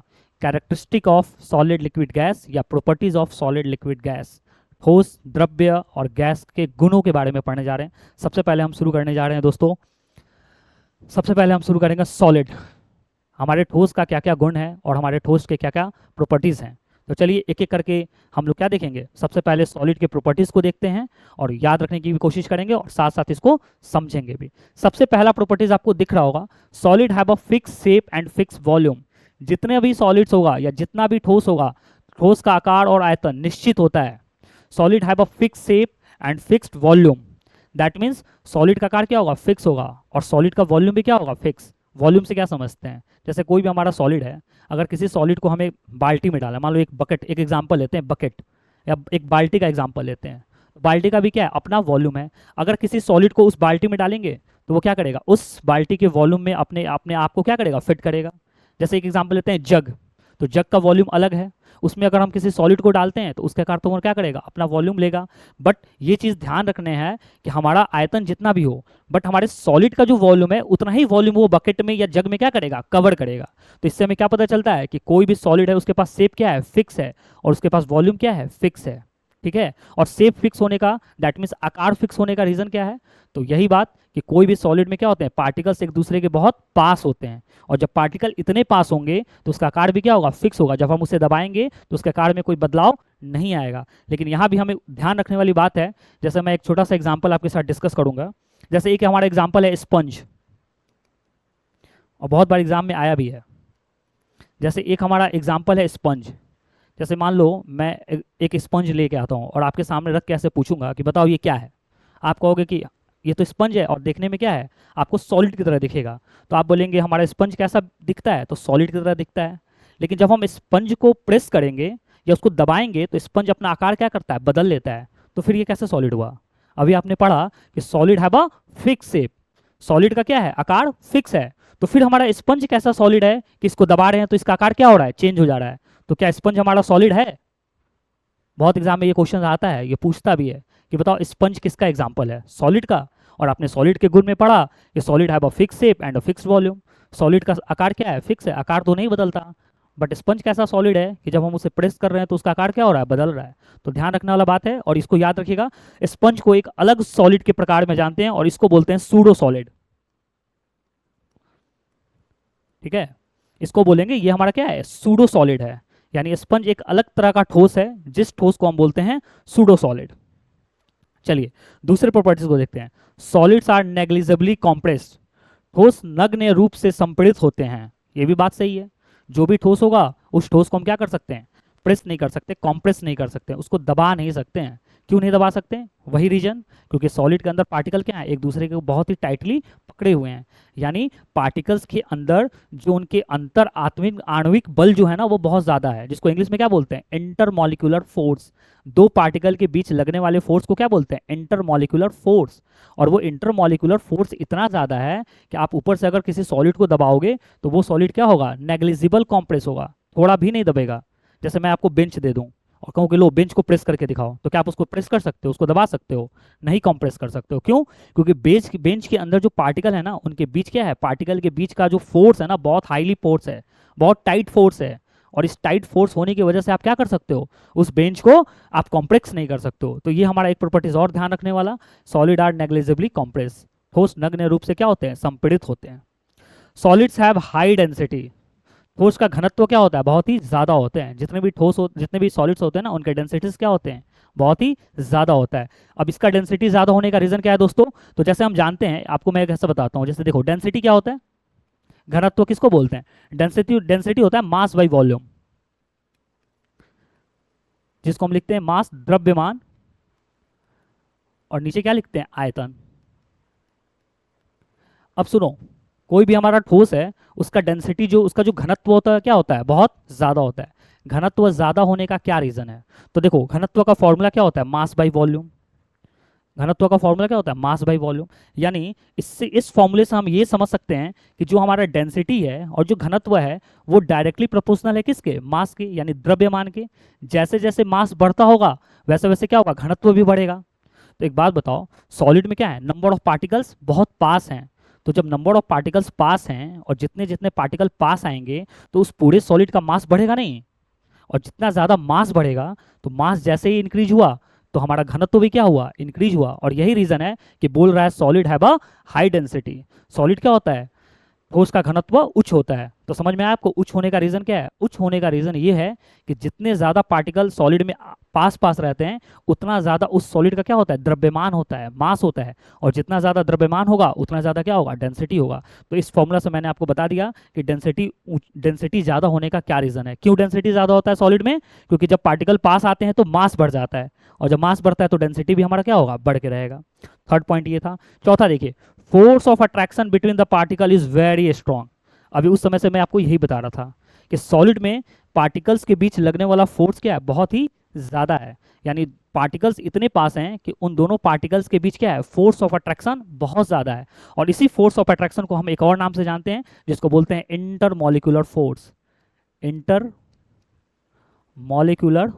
characteristic of solid liquid gas या properties of solid liquid gas. ठोस, द्रव्य और गैस के गुणों के बारे में पढ़ने जा रहे हैं। सबसे पहले हम शुरू करने जा रहे हैं दोस्तों, सबसे पहले हम शुरू करेंगे सॉलिड, हमारे ठोस का क्या क्या गुण है और हमारे ठोस के क्या क्या प्रॉपर्टीज़ हैं। तो चलिए एक एक करके हम लोग क्या देखेंगे। सबसे पहले सॉलिड के प्रॉपर्टीज़ को देखते हैं और याद रखने की भी कोशिश करेंगे और साथ साथ इसको समझेंगे भी। सबसे पहला प्रॉपर्टीज़ आपको दिख रहा होगा, solid have a fix shape and fix volume. जितने भी सॉलिड्स होगा या जितना भी ठोस होगा, ठोस का आकार और आयतन निश्चित होता है। Solid have a fix shape and fixed volume, that means solid का आकार क्या होगा, फिक्स होगा, और सॉलिड का वॉल्यूम भी क्या होगा, फिक्स। वॉल्यूम से क्या समझते हैं, जैसे कोई भी हमारा सॉलिड है, अगर किसी सॉलिड को हमें बाल्टी में डाला, मान लो एक बकेट, एक एग्जांपल लेते हैं बकेट, या एक बाल्टी का एग्जांपल लेते हैं। बाल्टी का भी क्या है, अपना वॉल्यूम है। अगर किसी सॉलिड को उस बाल्टी में डालेंगे तो वो क्या करेगा, उस बाल्टी के वॉल्यूम में अपने अपने आप को क्या करेगा, फिट करेगा। जैसे एक एग्जांपल लेते हैं जग, तो जग का वॉल्यूम अलग है, उसमें अगर हम किसी सॉलिड को डालते हैं तो उसके आकार तो वो क्या करेगा, अपना वॉल्यूम लेगा। बट ये चीज़ ध्यान रखने हैं कि हमारा आयतन जितना भी हो, बट हमारे सॉलिड का जो वॉल्यूम है उतना ही वॉल्यूम वो बकेट में या जग में क्या करेगा, कवर करेगा। तो इससे हमें क्या पता चलता है कि कोई भी सॉलिड है उसके पास शेप क्या है, फिक्स है, और उसके पास वॉल्यूम क्या है, फिक्स है। ठीक है, और शेप फिक्स होने का, दैट मीन्स आकार फिक्स होने का रीजन क्या है, तो यही बात कि कोई भी सॉलिड में क्या होते हैं, पार्टिकल्स एक दूसरे के बहुत पास होते हैं, और जब पार्टिकल इतने पास होंगे तो उसका आकार भी क्या होगा, फिक्स होगा। जब हम उसे दबाएंगे तो उसके आकार में कोई बदलाव नहीं आएगा। लेकिन यहाँ भी हमें ध्यान रखने वाली बात है, जैसे मैं एक छोटा सा एग्जाम्पल आपके साथ डिस्कस करूंगा। जैसे एक हमारा एग्जाम्पल है स्पंज, और बहुत बार एग्जाम में आया भी है। जैसे एक हमारा एग्जाम्पल है स्पंज, जैसे मान लो मैं एक स्पंज लेके आता हूँ और आपके सामने रख के ऐसे पूछूंगा कि बताओ ये क्या है। आप कहोगे कि ये तो स्पंज है और देखने में क्या है, आपको सॉलिड की तरह दिखेगा। तो आप बोलेंगे हमारा स्पंज कैसा दिखता है, तो सॉलिड की तरह दिखता है। लेकिन जब हम स्पंज को प्रेस करेंगे या उसको दबाएंगे तो स्पंज अपना आकार क्या करता है, बदल लेता है। तो फिर ये कैसे सॉलिड हुआ। अभी आपने पढ़ा कि solid have a fix shape, solid का क्या है, आकार फिक्स है। तो फिर हमारा स्पंज कैसा सॉलिड है कि इसको दबा रहे हैं तो इसका आकार क्या हो रहा है, चेंज हो जा रहा है। तो क्या स्पंज हमारा सॉलिड है। बहुत एग्जाम में ये क्वेश्चन आता है, ये पूछता भी है कि बताओ स्पंज किसका एग्जाम्पल है, सॉलिड का। और आपने सॉलिड के गुण में पढ़ा कि solid have a fix shape and a fix volume. Solid का आकार क्या है, फिक्स है, आकार तो नहीं बदलता। बट स्पंज कैसा सॉलिड है कि जब हम उसे प्रेस कर रहे हैं तो उसका आकार क्या हो रहा है, बदल रहा है। तो ध्यान रखने वाला बात है, और इसको याद रखिएगा, स्पंज को एक अलग सॉलिड के प्रकार में जानते हैं और इसको बोलते हैं सूडो सॉलिड। ठीक है, इसको बोलेंगे ये हमारा क्या है, सूडो सॉलिड है। यानी स्पंज एक अलग तरह का ठोस है, जिस ठोस को हम बोलते हैं सूडो सॉलिड। चलिए दूसरे प्रॉपर्टीज को देखते हैं। सॉलिड्स आर नेग्लिजिबली कॉम्प्रेस्ड, ठोस नग्न रूप से संपीड़ित होते हैं। ये भी बात सही है, जो भी ठोस होगा उस ठोस को हम क्या कर सकते हैं, प्रेस नहीं कर सकते, कॉम्प्रेस नहीं कर सकते, उसको दबा नहीं सकते हैं। क्यों नहीं दबा सकते, वही रीजन, क्योंकि सॉलिड के अंदर पार्टिकल क्या है, एक दूसरे को बहुत ही टाइटली पकड़े हुए हैं। यानी पार्टिकल्स के अंदर जो उनके अंतर आत्मिक आणविक बल जो है ना वो बहुत ज़्यादा है, जिसको इंग्लिश में क्या बोलते हैं, इंटरमॉलिक्यूलर फोर्स। दो पार्टिकल के बीच लगने वाले फोर्स को क्या बोलते हैं, इंटरमॉलिक्यूलर फोर्स। और वो इंटरमॉलिक्यूलर फोर्स इतना ज़्यादा है कि आप ऊपर से अगर किसी सॉलिड को दबाओगे तो वो सॉलिड क्या होगा, नेग्लिजिबल कॉम्प्रेस होगा, थोड़ा भी नहीं दबेगा। जैसे मैं आपको बेंच दे दूं और कहूँ कि लो बेंच को प्रेस करके दिखाओ, तो क्या आप उसको प्रेस कर सकते हो, उसको दबा सकते हो, नहीं कॉम्प्रेस कर सकते हो। क्यों, क्योंकि बेंच के अंदर जो पार्टिकल है ना उनके बीच क्या है, पार्टिकल के बीच का जो फोर्स है ना बहुत हाईली फोर्स है, बहुत टाइट फोर्स है। और इस टाइट फोर्स होने की वजह से आप क्या कर सकते हो, उस बेंच को आप कॉम्प्रेस नहीं कर सकते हो। तो ये हमारा एक प्रॉपर्टीज और ध्यान रखने वाला, सॉलिड आर नेग्लिजिबली कॉम्प्रेस, ठोस नग्न रूप से क्या होते हैं, संपीड़ित होते हैं। सॉलिड्स हैव हाई डेंसिटी, ठोस का घनत्व क्या होता है, बहुत ही ज्यादा होते हैं। जितने भी सॉलिड्स होते हैं ना, उनके डेंसिटीज क्या होते हैं, बहुत ही ज्यादा होता है। अब इसका डेंसिटी ज्यादा होने का रीजन क्या है दोस्तों, तो जैसे हम जानते हैं, आपको मैं कैसे बताता हूँ। जैसे देखो, डेंसिटी क्या होता है, घनत्व किसको बोलते हैं, डेंसिटी डेंसिटी होता है मास बाई वॉल्यूम, जिसको हम लिखते हैं मास, द्रव्यमान, और नीचे क्या लिखते हैं, आयतन। अब सुनो, कोई भी हमारा ठोस है, उसका डेंसिटी जो उसका जो घनत्व होता है क्या होता है, बहुत ज्यादा होता है। घनत्व ज्यादा होने का क्या रीजन है, तो देखो घनत्व का फॉर्मूला क्या होता है, मास बाई वॉल्यूम। घनत्व का फॉर्मूला क्या होता है, मास बाई वॉल्यूम। यानी इससे, इस फॉर्मूले से हम ये समझ सकते हैं कि जो हमारा डेंसिटी है और जो घनत्व है, वो डायरेक्टली प्रोपोर्शनल है किसके, मास के, यानी द्रव्यमान के। जैसे जैसे मास बढ़ता होगा, वैसे वैसे क्या होगा, घनत्व भी बढ़ेगा। तो एक बात बताओ, सॉलिड में क्या है, नंबर ऑफ पार्टिकल्स बहुत पास हैं। तो जब नंबर ऑफ पार्टिकल्स पास हैं और जितने जितने पार्टिकल पास आएंगे, तो उस पूरे सॉलिड का मास बढ़ेगा नहीं। और जितना ज्यादा मास बढ़ेगा, तो मास जैसे ही इंक्रीज हुआ, तो हमारा घनत्व भी क्या हुआ, इंक्रीज हुआ। और यही रीजन है कि बोल रहा है solid have a high density. Solid क्या होता है, ठोस का घनत्व उच्च होता है। तो समझ में आया आपको, उच्च होने का रीजन क्या है, उच्च होने का रीजन ये है कि जितने ज्यादा पार्टिकल सॉलिड में पास पास रहते हैं, उतना ज्यादा उस सॉलिड का क्या होता है, द्रव्यमान होता है, मास होता है। और जितना ज्यादा द्रव्यमान होगा, उतना ज्यादा क्या होगा, डेंसिटी होगा। तो इस फॉर्मूला से मैंने आपको बता दिया कि डेंसिटी ज्यादा होने का क्या रीजन है। क्यों डेंसिटी ज्यादा होता है सॉलिड में, क्योंकि जब पार्टिकल पास आते हैं तो मास बढ़ जाता है, और जब मास बढ़ता है तो डेंसिटी भी हमारा क्या होगा, बढ़ के रहेगा। थर्ड पॉइंट ये था। चौथा देखिए, force of attraction between the particle is very strong. अभी उस समय से मैं आपको यही बता रहा था कि सॉलिड में पार्टिकल्स के बीच लगने वाला फोर्स क्या है, बहुत ही ज्यादा है। यानी पार्टिकल्स इतने पास हैं कि उन दोनों पार्टिकल्स के बीच क्या है, फोर्स ऑफ अट्रैक्शन बहुत ज्यादा है। और इसी फोर्स ऑफ अट्रैक्शन को हम एक और नाम से जानते हैं, जिसको बोलते हैं intermolecular force. Inter molecular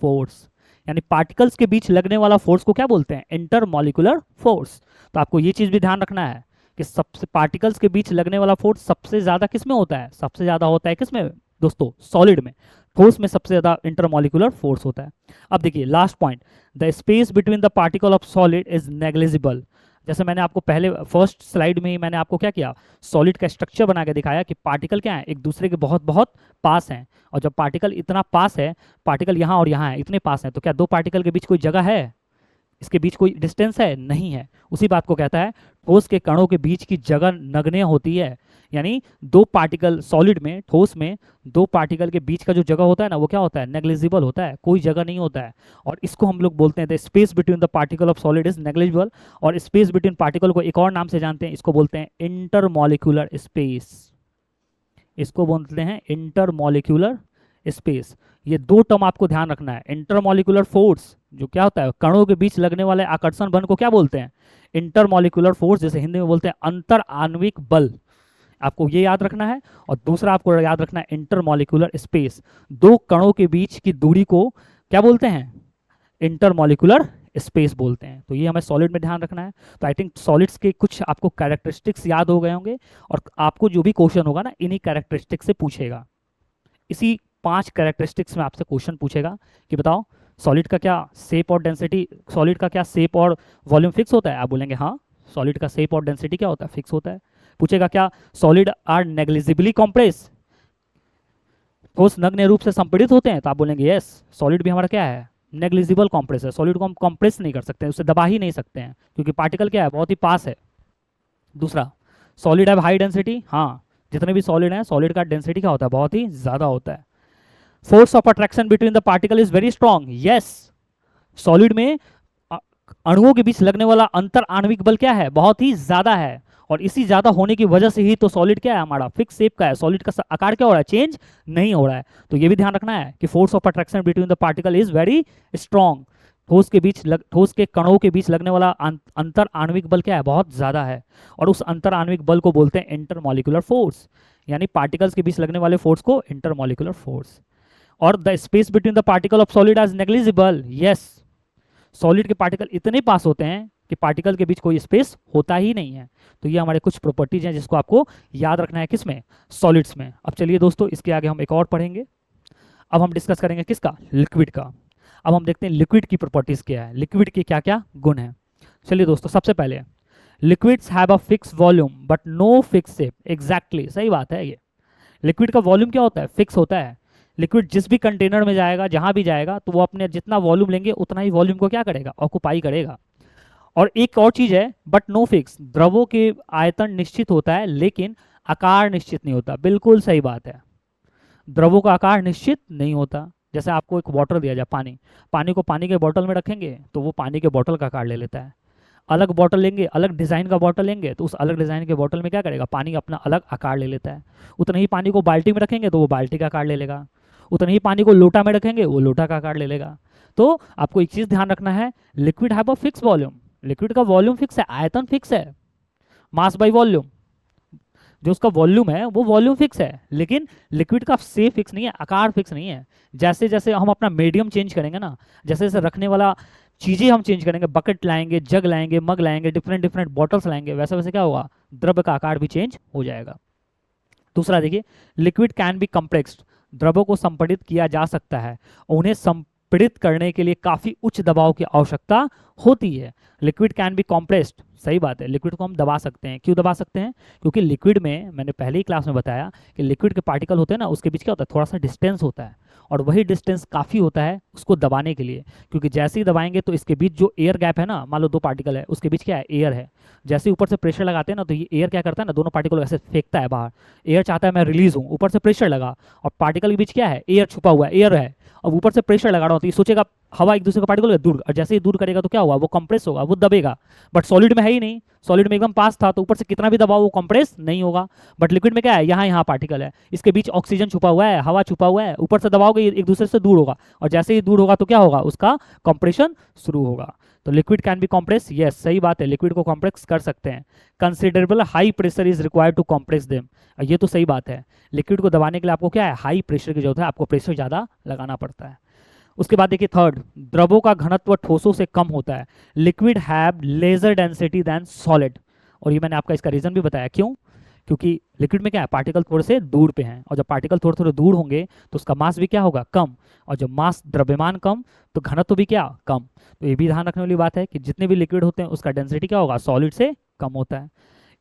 force, यानी पार्टिकल्स के बीच लगने वाला फोर्स को क्या बोलते हैं, इंटरमॉलिक्यूलर फोर्स। तो आपको ये चीज भी ध्यान रखना है कि सबसे पार्टिकल्स के बीच लगने वाला फोर्स सबसे ज्यादा किसमें होता है, सबसे ज्यादा होता है किसमें दोस्तों, सॉलिड में। ठोस में सबसे ज्यादा इंटरमॉलिक्यूलर फोर्स होता है। अब देखिए last point, the space between the particle of solid is negligible. जैसे मैंने आपको पहले फर्स्ट स्लाइड में ही मैंने आपको क्या किया, सॉलिड का स्ट्रक्चर बना के दिखाया कि पार्टिकल क्या है, एक दूसरे के बहुत बहुत पास हैं। और जब पार्टिकल इतना पास है, पार्टिकल यहाँ और यहाँ है, इतने पास हैं, तो क्या दो पार्टिकल के बीच कोई जगह है, इसके बीच कोई डिस्टेंस है, नहीं है। उसी बात को कहता है ठोस के कणों के बीच की जगह नगण्य होती है। यानी दो पार्टिकल सॉलिड में, ठोस में दो पार्टिकल के बीच का जो जगह होता है ना, वो क्या होता है, नेग्लिजिबल होता है, कोई जगह नहीं होता है। और इसको हम लोग बोलते हैं the space between the particle of solid is negligible. और स्पेस बिटवीन पार्टिकल को एक और नाम से जानते हैं, इसको बोलते हैं इंटरमॉलिक्यूलर स्पेस। इसको बोलते हैं इंटरमॉलिक्यूलर स्पेस। ये दो टर्म आपको ध्यान रखना है। इंटरमॉलिक्यूलर फोर्स जो क्या होता है, कणों के बीच लगने वाले आकर्षण बल को क्या बोलते हैं, इंटरमॉलिक्यूलर फोर्स, जैसे हिंदी में बोलते हैं अंतर आणविक बल। आपको ये याद रखना है। और दूसरा आपको याद रखना है इंटरमॉलिक्यूलर स्पेस। दो कणों के बीच की दूरी को क्या बोलते हैं, इंटरमॉलिक्यूलर स्पेस बोलते हैं। तो ये हमें सॉलिड में ध्यान रखना है। तो आई थिंक सॉलिड्स के कुछ आपको कैरेक्टरिस्टिक्स याद हो गए होंगे, और आपको जो भी क्वेश्चन होगा ना, इन्हीं कैरेक्टरिस्टिक्स से पूछेगा। इसी 5 कैरेक्टरिस्टिक्स में आपसे क्वेश्चन पूछेगा कि बताओ सॉलिड का क्या शेप और डेंसिटी, सॉलिड का क्या शेप और वॉल्यूम फिक्स होता है। आप बोलेंगे हाँ, सॉलिड का शेप और डेंसिटी क्या होता है, फिक्स होता है। पूछेगा क्या सॉलिड आर नेग्लिजिबली कॉम्प्रेस, ठोस नग्न रूप से संपीड़ित होते हैं। तो आप बोलेंगे यस, सॉलिड भी हमारा क्या है, नेग्लिजिबल कॉम्प्रेस है। सॉलिड को हम कॉम्प्रेस नहीं कर सकते, उसे दबा ही नहीं सकते हैं, क्योंकि पार्टिकल क्या है, बहुत ही पास है। दूसरा, सॉलिड हैव हाई डेंसिटी, हाँ जितने भी सॉलिड हैं, सॉलिड का डेंसिटी क्या होता है, बहुत ही ज्यादा होता है। Force of attraction between the particle is very strong, yes solid में अणुओं के बीच लगने वाला अंतर आणविक बल क्या है, बहुत ही ज्यादा है। और इसी ज्यादा होने की वजह से ही तो सॉलिड क्या है, हमारा फिक्स शेप का है। सॉलिड का आकार क्या हो रहा है, चेंज नहीं हो रहा है। तो ये भी ध्यान रखना है कि force of attraction between the particle is very strong. ठोस के कणों के बीच लगने वाला अंतर आणविक बल क्या है, बहुत ज्यादा है। और उस अंतर आणविक बल को बोलते हैं इंटरमॉलिक्यूलर फोर्स। यानी पार्टिकल्स के बीच लगने वाले फोर्स को इंटरमॉलिक्यूलर फोर्स। और the space between the particle of solid is negligible, yes solid के पार्टिकल इतने पास होते हैं कि पार्टिकल के बीच कोई स्पेस होता ही नहीं है। तो ये हमारे कुछ प्रॉपर्टीज हैं जिसको आपको याद रखना है, किसमें, सॉलिड्स में। अब चलिए दोस्तों, इसके आगे हम एक और पढ़ेंगे। अब हम डिस्कस करेंगे किसका, लिक्विड का। अब हम देखते हैं लिक्विड की प्रॉपर्टीज क्या है, लिक्विड के क्या क्या गुण हैं। चलिए दोस्तों, सबसे पहले liquids have a fix volume but no fix shape. Exactly सही बात है ये। लिक्विड का वॉल्यूम क्या होता है, फिक्स होता है। लिक्विड जिस भी कंटेनर में जाएगा, जहां भी जाएगा, तो वो अपने जितना वॉल्यूम लेंगे उतना ही वॉल्यूम को क्या करेगा, ऑक्युपाई करेगा। और एक और चीज है, बट नो फिक्स, द्रवों के आयतन निश्चित होता है लेकिन आकार निश्चित नहीं होता। बिल्कुल सही बात है, द्रवों का आकार निश्चित नहीं होता। जैसे आपको एक वाटर दिया जाए, पानी, पानी को पानी के बोतल में रखेंगे तो वो पानी के बोतल का आकार ले लेता है। अलग बॉटल लेंगे, अलग डिज़ाइन का बॉटल लेंगे, तो उस अलग डिज़ाइन के बॉटल में क्या करेगा, पानी अपना अलग आकार ले लेता है। उतना ही पानी को बाल्टी में रखेंगे तो वो बाल्टी का आकार ले लेगा। उतना ही पानी को लोटा में रखेंगे वो लोटा का आकार ले लेगा। तो आपको एक चीज़ ध्यान रखना है, liquid have a fix volume, liquid का वॉल्यूम फिक्स है, आयतन फिक्स है, मास बाई वॉल्यूम, जो उसका वॉल्यूम है वो वॉल्यूम फिक्स है, लेकिन लिक्विड का शेप फिक्स नहीं है, आकार फिक्स नहीं है। जैसे जैसे हम अपना मीडियम चेंज करेंगे ना, जैसे जैसे रखने वाला चीज़ें हम चेंज करेंगे, बकेट लाएंगे, जग लाएंगे, मग लाएंगे, डिफरेंट डिफरेंट बॉटल्स लाएंगे, वैसे वैसे क्या होगा, द्रव्य का आकार भी चेंज हो जाएगा। दूसरा देखिए, लिक्विड कैन बी कम्प्लेक्स्ड, द्रव्यों को संपीड़ित किया जा सकता है, उन्हें संपीड़ित करने के लिए काफ़ी उच्च दबाव की आवश्यकता होती है। लिक्विड कैन बी कॉम्प्रेस्ड, सही बात है, लिक्विड को हम दबा सकते हैं। क्यों दबा सकते हैं, क्योंकि लिक्विड में, मैंने पहले ही क्लास में बताया कि लिक्विड के पार्टिकल होते हैं ना, उसके बीच क्या होता है, थोड़ा सा डिस्टेंस होता है, और वही डिस्टेंस काफ़ी होता है उसको दबाने के लिए। क्योंकि जैसे ही दबाएंगे तो इसके बीच जो एयर गैप है ना, मान लो दो पार्टिकल है, उसके बीच क्या है, एयर है। जैसे ही ऊपर से प्रेशर लगाते हैं ना, तो ये एयर क्या करता है ना, दोनों पार्टिकल ऐसे फेंकता है बाहर। एयर चाहता है मैं रिलीज हूँ, ऊपर से प्रेशर लगा, और पार्टिकल के बीच क्या है, एयर छुपा हुआ है, एयर है। अब ऊपर से प्रेशर लगा रहा हूँ तो ये सोचेगा हवा एक दूसरे का पार्टिकल दूर, और जैसे ही दूर करेगा तो क्या हुआ, वो कंप्रेस होगा, वो दबेगा। बट सॉलिड में है ही नहीं, सॉलिड में एकदम पास था, तो ऊपर से कितना भी दबाओ वो कंप्रेस नहीं होगा। बट लिक्विड में क्या है, यहाँ यहाँ पार्टिकल है, इसके बीच ऑक्सीजन छुपा हुआ है, हवा छुपा हुआ है, ऊपर से दबाओगे एक दूसरे से दूर होगा, और जैसे ही दूर होगा तो क्या होगा, उसका कंप्रेशन शुरू होगा। तो liquid can be compress, yes सही बात है, लिक्विड को कॉम्प्रेस कर सकते हैं। Considerable high pressure is required to compress them, ये तो सही बात है, लिक्विड को दबाने के लिए आपको क्या है, हाई प्रेशर की जरूरत है, आपको प्रेशर ज़्यादा लगाना पड़ता है। उसके बाद देखिए थर्ड, द्रवों का घनत्व ठोसों से कम होता है, liquid have lesser density than solid. और ये मैंने आपका इसका रीजन भी बताया, क्यों, क्योंकि लिक्विड में क्या है, पार्टिकल थोड़े से दूर पे हैं, और जब पार्टिकल थोड़े थोड़े दूर होंगे तो उसका मास भी क्या होगा, कम, और जब मास द्रव्यमान कम तो घनत्व भी क्या, कम। तो ये भी ध्यान रखने वाली बात है कि जितने भी लिक्विड होते हैं उसका डेंसिटी क्या होगा, सॉलिड से कम होता है।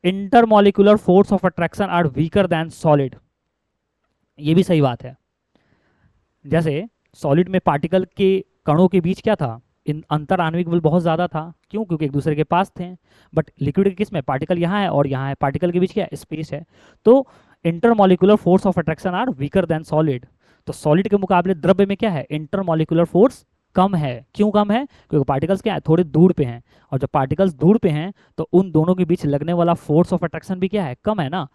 Intermolecular force of attraction are weaker than solid, ये भी सही बात है। जैसे सॉलिड में पार्टिकल के कणों के बीच क्या था, इन अंतर आणविक बल बहुत ज़्यादा था, क्यों, क्योंकि एक दूसरे के पास थे। बट लिक्विड के किस में, पार्टिकल यहाँ है और यहाँ है, पार्टिकल के बीच क्या है, स्पेस है। तो intermolecular force of attraction are weaker than solid, तो सॉलिड के मुकाबले द्रव्य में क्या है, इंटरमॉलिक्यूलर फोर्स कम है। क्यों कम है, क्योंकि पार्टिकल्स क्या है, थोड़े दूर पे हैं, और जब पार्टिकल्स दूर पे हैं तो उन दोनों के बीच लगने वाला फोर्स ऑफ अट्रैक्शन भी क्या है, कम है ना।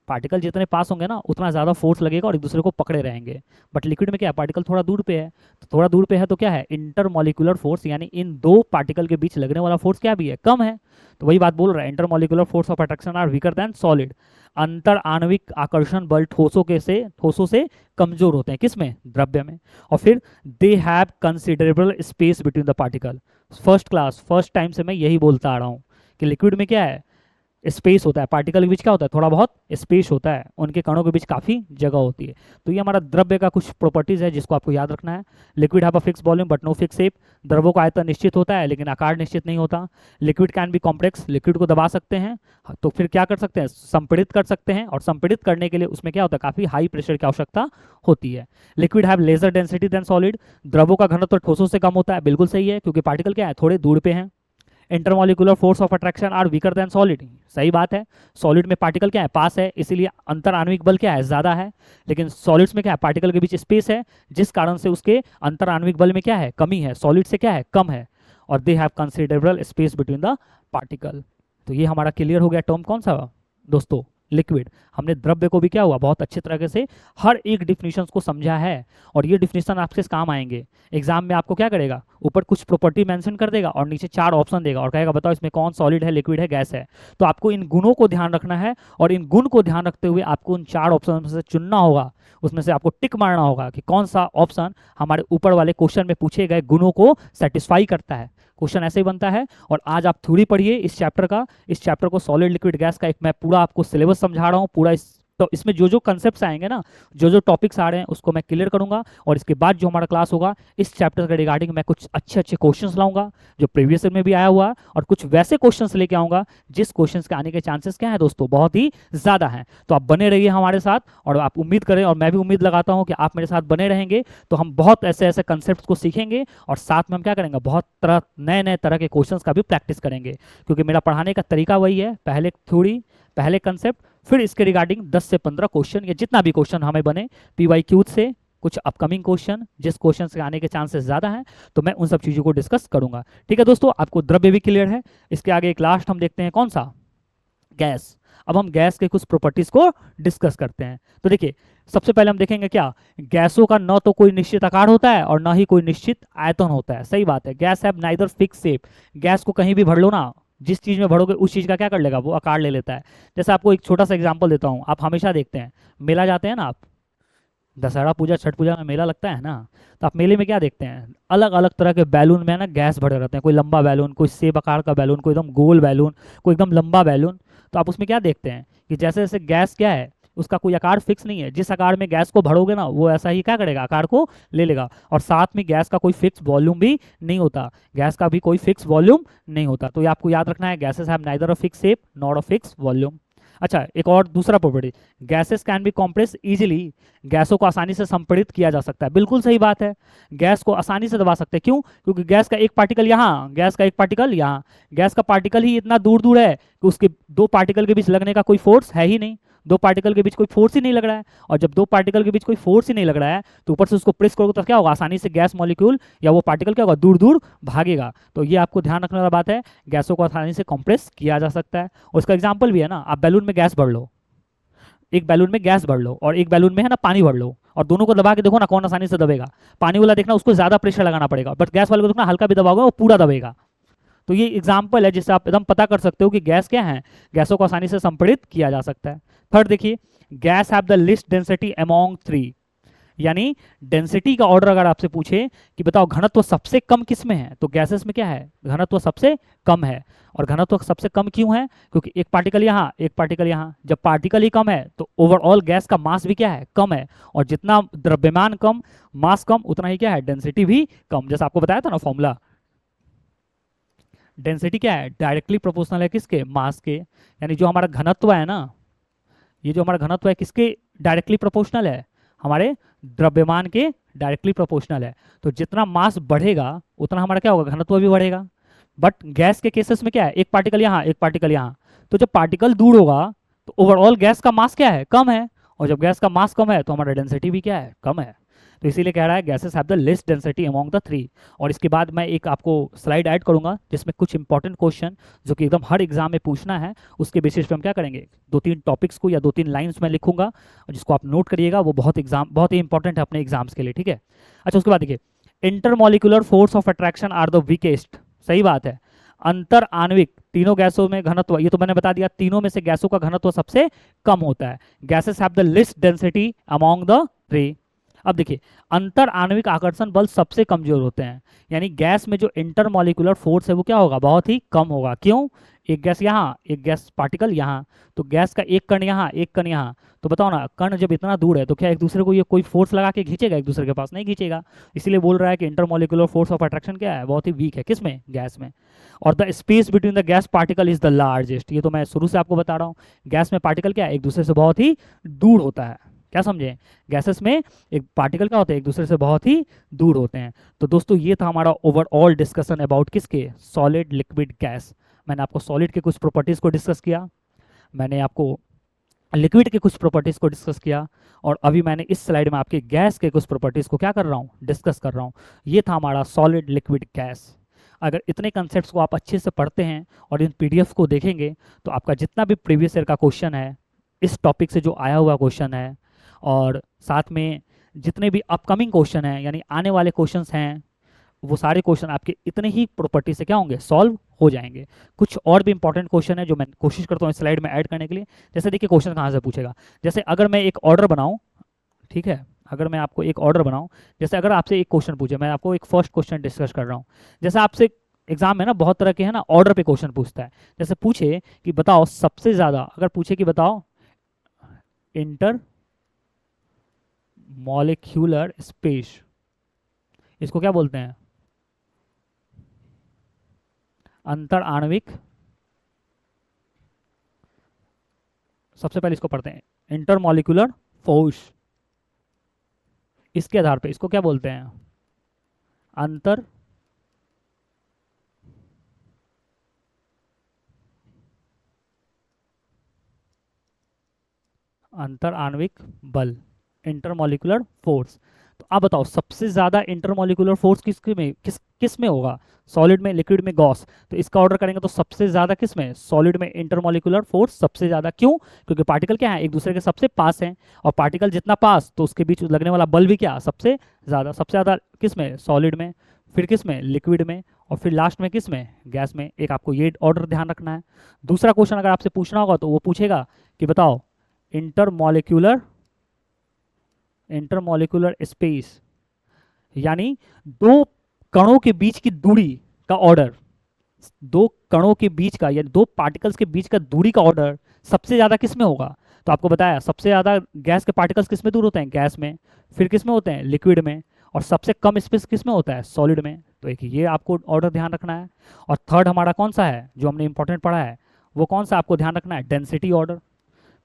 पार्टिकल जितने पास होंगे ना उतना ज़्यादा फोर्स लगेगा और एक दूसरे को पकड़े रहेंगे। बट लिक्विड में क्या है, पार्टिकल थोड़ा दूर पे है, तो थोड़ा दूर पे है तो क्या है, इंटरमॉलिक्यूलर फोर्स, यानी इन दो पार्टिकल के बीच लगने वाला फोर्स क्या भी है, कम है। तो वही बात बोल रहा है, intermolecular force of attraction are weaker than solid. अंतर आणविक आकर्षण बल ठोसों से कमजोर होते हैं, किसमें, द्रव्य में। और फिर they have considerable space between the particle. First time से मैं यही बोलता आ रहा हूँ कि लिक्विड में क्या है, स्पेस होता है, पार्टिकल के बीच क्या होता है, थोड़ा बहुत स्पेस होता है, उनके कणों के बीच काफ़ी जगह होती है। तो ये हमारा द्रव्य का कुछ प्रॉपर्टीज है जिसको आपको याद रखना है। Liquid have a fix volume but no fix shape, द्रव्यों का आयतन निश्चित होता है लेकिन आकार निश्चित नहीं होता। Liquid can B complex, liquid को दबा सकते हैं, तो फिर क्या कर सकते हैं, संपीड़ित कर सकते हैं, और संपीड़ित करने के लिए उसमें क्या होता है, काफ़ी हाई प्रेशर की आवश्यकता होती है। Liquid have lesser density than solid, द्रव्यों का घनत्व ठोसों से कम होता है, बिल्कुल सही है, क्योंकि पार्टिकल क्या है, थोड़े दूर पे हैं। Intermolecular force of attraction are weaker than solid, सही बात है, सॉलिड में पार्टिकल क्या है, पास है, इसीलिए अंतर आणविक बल क्या है, ज़्यादा है। लेकिन सॉलिड्स में क्या है, पार्टिकल के बीच स्पेस है, जिस कारण से उसके अंतर आणविक बल में क्या है, कमी है, सॉलिड से क्या है, कम है। और they have considerable space between the particle. तो ये हमारा क्लियर हो गया टर्म कौन सा दोस्तों, लिक्विड। हमने द्रव्य को भी क्या हुआ, बहुत अच्छी तरीके से हर एक डिफिनीशन को समझा है, और ये डिफिनीशन आपके काम आएंगे एग्जाम में। आपको क्या करेगा, ऊपर कुछ प्रॉपर्टी मेंशन कर देगा और नीचे 4 ऑप्शन देगा और कहेगा बताओ इसमें कौन सॉलिड है, लिक्विड है, गैस है। तो आपको इन गुणों को ध्यान रखना है, और इन गुण को ध्यान रखते हुए आपको उन 4 ऑप्शन में से चुनना होगा, उसमें से आपको टिक मारना होगा कि कौन सा ऑप्शन हमारे ऊपर वाले क्वेश्चन में पूछे गए गुणों को सेटिस्फाई करता है। क्वेश्चन ऐसे ही बनता है। और आज आप थ्योरी पढ़िए इस चैप्टर का, इस चैप्टर को सॉलिड लिक्विड गैस का एक मैं पूरा आपको सिलेबस समझा रहा हूँ, पूरा इस तो इसमें जो जो कंसेप्ट आएंगे ना, जो जो टॉपिक्स आ रहे हैं उसको मैं क्लियर करूंगा, और इसके बाद जो हमारा क्लास होगा इस चैप्टर के रिगार्डिंग मैं कुछ अच्छे अच्छे क्वेश्चंस लाऊंगा जो प्रीवियस ईयर में भी आया हुआ है, और कुछ वैसे क्वेश्चंस लेके आऊंगा जिस क्वेश्चंस के आने के चांसेस क्या है दोस्तों, बहुत ही ज्यादा हैं। तो आप बने रहिए हमारे साथ, और आप उम्मीद करें, और मैं भी उम्मीद लगाता हूं कि आप मेरे साथ बने रहेंगे तो हम बहुत ऐसे ऐसे कंसेप्ट को सीखेंगे, और साथ में हम क्या करेंगे, बहुत तरह नए नए तरह के क्वेश्चंस का भी प्रैक्टिस करेंगे, क्योंकि मेरा पढ़ाने का तरीका वही है, पहले थ्योरी, पहले कंसेप्ट, फिर इसके रिगार्डिंग 10 से 15 क्वेश्चन या जितना भी क्वेश्चन हमें बने पीवाईक्यू से, कुछ अपकमिंग क्वेश्चन जिस क्वेश्चन से आने के चांसेस ज्यादा हैं, तो मैं उन सब चीजों को डिस्कस करूंगा। ठीक है दोस्तों, आपको द्रव्य भी क्लियर है। इसके आगे एक लास्ट हम देखते हैं, कौन सा, गैस। अब हम गैस के कुछ प्रॉपर्टीज को डिस्कस करते हैं। तो देखिए, सबसे पहले हम देखेंगे क्या, गैसों का न तो कोई निश्चित आकार होता है और ना ही कोई निश्चित आयतन होता है। सही बात है, guys have neither fix shape. Gas को कहीं भी भर लो ना, जिस चीज में भरोगे उस चीज का क्या कर लेगा, वो आकार ले लेता है। जैसे आपको एक छोटा सा एग्जांपल देता हूँ, आप हमेशा देखते हैं मेला जाते हैं ना आप, दशहरा पूजा छठ पूजा में मेला लगता है ना, तो आप मेले में क्या देखते हैं, अलग अलग तरह के बैलून में ना गैस भरे रहते हैं, कोई लंबा बैलून, कोई सेब आकार का बैलून, कोई एकदम गोल बैलून, कोई एकदम लंबा बैलून। तो आप उसमें क्या देखते हैं कि जैसे जैसे गैस क्या है, उसका कोई आकार फिक्स नहीं है, जिस आकार में गैस को भरोगे ना वो ऐसा ही क्या करेगा, आकार को ले लेगा। और साथ में गैस का कोई फिक्स वॉल्यूम भी नहीं होता, गैस का भी कोई फिक्स वॉल्यूम नहीं होता। तो ये आपको याद रखना है, gases have neither a fix shape not a fix volume. अच्छा, एक और दूसरा property, gases can be compress easily. गैसों को आसानी से संपीड़ित किया जा सकता है। बिल्कुल सही बात है, गैस को आसानी से दबा सकते हैं। क्यों? क्योंकि गैस का एक पार्टिकल यहाँ, गैस का एक पार्टिकल यहाँ, गैस का पार्टिकल ही इतना दूर दूर है कि उसके दो पार्टिकल के बीच लगने का कोई फोर्स है ही नहीं, दो पार्टिकल के बीच कोई फोर्स ही नहीं लग रहा है। और जब दो पार्टिकल के बीच कोई फोर्स ही नहीं लग रहा है तो ऊपर से उसको प्रेस करोगे तो क्या होगा, आसानी से गैस मॉलिक्यूल या वो पार्टिकल क्या होगा, दूर दूर भागेगा। तो ये आपको ध्यान रखने वाला बात है, गैसों को आसानी से कंप्रेस किया जा सकता है। उसका एग्जाम्पल भी है ना, आप बैलून में गैस भर लो, एक बैलून में गैस भर लो और एक बैलून में है ना पानी भर लो, और दोनों को दबा के देखो ना कौन आसानी से दबेगा। पानी वाला देखना उसको ज्यादा प्रेशर लगाना पड़ेगा, बट गैस वाले को देखना हल्का भी दबाओगे वो पूरा दबेगा। तो ये एग्जाम्पल है जिससे आप एकदम पता कर सकते हो कि गैस क्या है, गैसों को आसानी से संपीड़ित किया जा सकता है। थर्ड देखिए, guys have the list density among three, यानी डेंसिटी का ऑर्डर अगर आपसे पूछे कि बताओ घनत्व सबसे कम किस में है, तो गैसेस में क्या है, घनत्व सबसे कम है। और घनत्व सबसे कम क्यों है, क्योंकि एक पार्टिकल यहाँ एक पार्टिकल यहाँ, जब पार्टिकल ही कम है तो ओवरऑल गैस का मास भी क्या है, कम है। और जितना द्रव्यमान कम, मास कम, उतना ही क्या है, डेंसिटी भी कम। जैसा आपको बताया था ना फॉर्मूला, डेंसिटी क्या है, डायरेक्टली प्रोपोर्शनल है किसके, मास के। यानी जो हमारा घनत्व है ना, ये जो हमारा घनत्व है किसके डायरेक्टली प्रोपोर्शनल है, हमारे द्रव्यमान के डायरेक्टली प्रोपोर्शनल है। तो जितना मास बढ़ेगा उतना हमारा क्या होगा, घनत्व भी बढ़ेगा। बट गैस के केसेस में क्या है, एक पार्टिकल यहाँ एक पार्टिकल यहाँ, तो जब पार्टिकल दूर होगा तो ओवरऑल गैस का मास क्या है, कम है। और जब गैस का मास कम है तो हमारा डेंसिटी भी क्या है, कम है। तो इसीलिए कह रहा है gases have the लेस्ट density among the three. और इसके बाद मैं एक आपको स्लाइड ऐड करूंगा जिसमें कुछ इंपॉर्टेंट क्वेश्चन जो कि एकदम हर एग्जाम में पूछना है, उसके बेसिस पे हम क्या करेंगे, दो तीन टॉपिक्स को या दो तीन लाइन्स में लिखूंगा और जिसको आप नोट करिएगा, वो बहुत ही इंपॉर्टेंट है अपने एग्जाम्स के लिए। ठीक है, अच्छा उसके बाद देखिए, intermolecular force of attraction are the weakest. सही बात है, अंतर आणविक तीनों गैसों में घनत्व, ये तो मैंने बता दिया, तीनों में से गैसों का घनत्व सबसे कम होता है। Gases have the list density among the three. अब देखिए, अंतर आणविक आकर्षण बल सबसे कमजोर होते हैं, यानी गैस में जो इंटरमॉलिकुलर फोर्स है वो क्या होगा, बहुत ही कम होगा। क्यों? एक गैस यहाँ एक गैस पार्टिकल यहाँ, तो गैस का एक कण यहाँ एक कण यहाँ, तो बताओ ना, कण जब इतना दूर है तो क्या एक दूसरे को ये कोई फोर्स लगा के खींचेगा, एक दूसरे के पास नहीं खींचेगा। इसीलिए बोल रहा है कि इंटरमॉलिकुलर फोर्स ऑफ अट्रैक्शन क्या है, बहुत ही वीक है, किसमें, गैस में। और the space between the gas particle is the largest, ये तो मैं शुरू से आपको बता रहा हूँ, गैस में पार्टिकल क्या है, एक दूसरे से बहुत ही दूर होता है। क्या समझे, गैसेस में एक पार्टिकल क्या होते हैं, एक दूसरे से बहुत ही दूर होते हैं। तो दोस्तों ये था हमारा ओवरऑल डिस्कशन अबाउट किसके, सॉलिड लिक्विड गैस। मैंने आपको सॉलिड के कुछ प्रॉपर्टीज को डिस्कस किया, मैंने आपको लिक्विड के कुछ प्रॉपर्टीज को डिस्कस किया, और अभी मैंने इस स्लाइड में आपके गैस के कुछ प्रॉपर्टीज को क्या कर रहा हूँ, डिस्कस कर रहा हूँ। ये था हमारा सॉलिड लिक्विड गैस। अगर इतने कंसेप्ट को आप अच्छे से पढ़ते हैं और इन पीडीएफ को देखेंगे तो आपका जितना भी प्रीवियस ईयर का क्वेश्चन है, इस टॉपिक से जो आया हुआ क्वेश्चन है, और साथ में जितने भी अपकमिंग क्वेश्चन हैं यानी आने वाले क्वेश्चंस हैं, वो सारे क्वेश्चन आपके इतने ही प्रॉपर्टी से क्या होंगे, सॉल्व हो जाएंगे। कुछ और भी इंपॉर्टेंट क्वेश्चन है जो मैं कोशिश करता हूँ इस स्लाइड में ऐड करने के लिए। जैसे देखिए क्वेश्चन कहाँ से पूछेगा, जैसे अगर मैं एक ऑर्डर बनाऊँ, ठीक है, अगर मैं आपको एक ऑर्डर बनाऊँ, जैसे अगर आपसे एक क्वेश्चन पूछे, मैं आपको एक फर्स्ट क्वेश्चन डिस्कस कर रहा हूँ, जैसे आपसे एग्जाम में ना बहुत तरह के है ना ऑर्डर पे क्वेश्चन पूछता है। जैसे पूछे कि बताओ सबसे ज़्यादा, अगर पूछे कि बताओ इंटर मॉलिक्यूलर स्पेस, इसको क्या बोलते हैं? अंतर आणविक, सबसे पहले इसको पढ़ते हैं, इंटरमॉलिक्यूलर फोर्स। इसके आधार पे इसको क्या बोलते हैं? अंतर अंतर आणविक बल, इंटरमॉलिक्यूलर फोर्स। तो आप बताओ सबसे ज्यादा इंटरमॉलिक्यूलर फोर्स किस में होगा? सॉलिड में, लिक्विड में, गॉस। तो इसका ऑर्डर करेंगे तो सबसे ज्यादा किस में? सॉलिड में इंटरमॉलिक्यूलर फोर्स सबसे ज्यादा। क्यों? क्योंकि पार्टिकल क्या है, एक दूसरे के सबसे पास हैं, और पार्टिकल जितना पास तो उसके बीच लगने वाला बल भी क्या, सबसे ज्यादा। सबसे ज्यादा किस में? सॉलिड में, फिर किस में? लिक्विड में, और फिर लास्ट में किस में? गैस में। एक आपको ये ऑर्डर ध्यान रखना है। दूसरा क्वेश्चन अगर आपसे पूछना होगा तो वो पूछेगा कि बताओ इंटरमॉलिक्यूलर स्पेस, यानी दो कणों के बीच की दूरी का ऑर्डर, दो कणों के बीच का या दो पार्टिकल्स के बीच का दूरी का ऑर्डर सबसे ज्यादा किस में होगा? तो आपको बताया सबसे ज्यादा गैस के पार्टिकल्स किस में दूर होते हैं? गैस में। फिर किस में होते हैं? लिक्विड में। और सबसे कम स्पेस किस में होता है? सॉलिड में। तो एक ये आपको ऑर्डर ध्यान रखना है। और थर्ड हमारा कौन सा है जो हमने इंपॉर्टेंट पढ़ा है, वो कौन सा आपको ध्यान रखना है? Density order.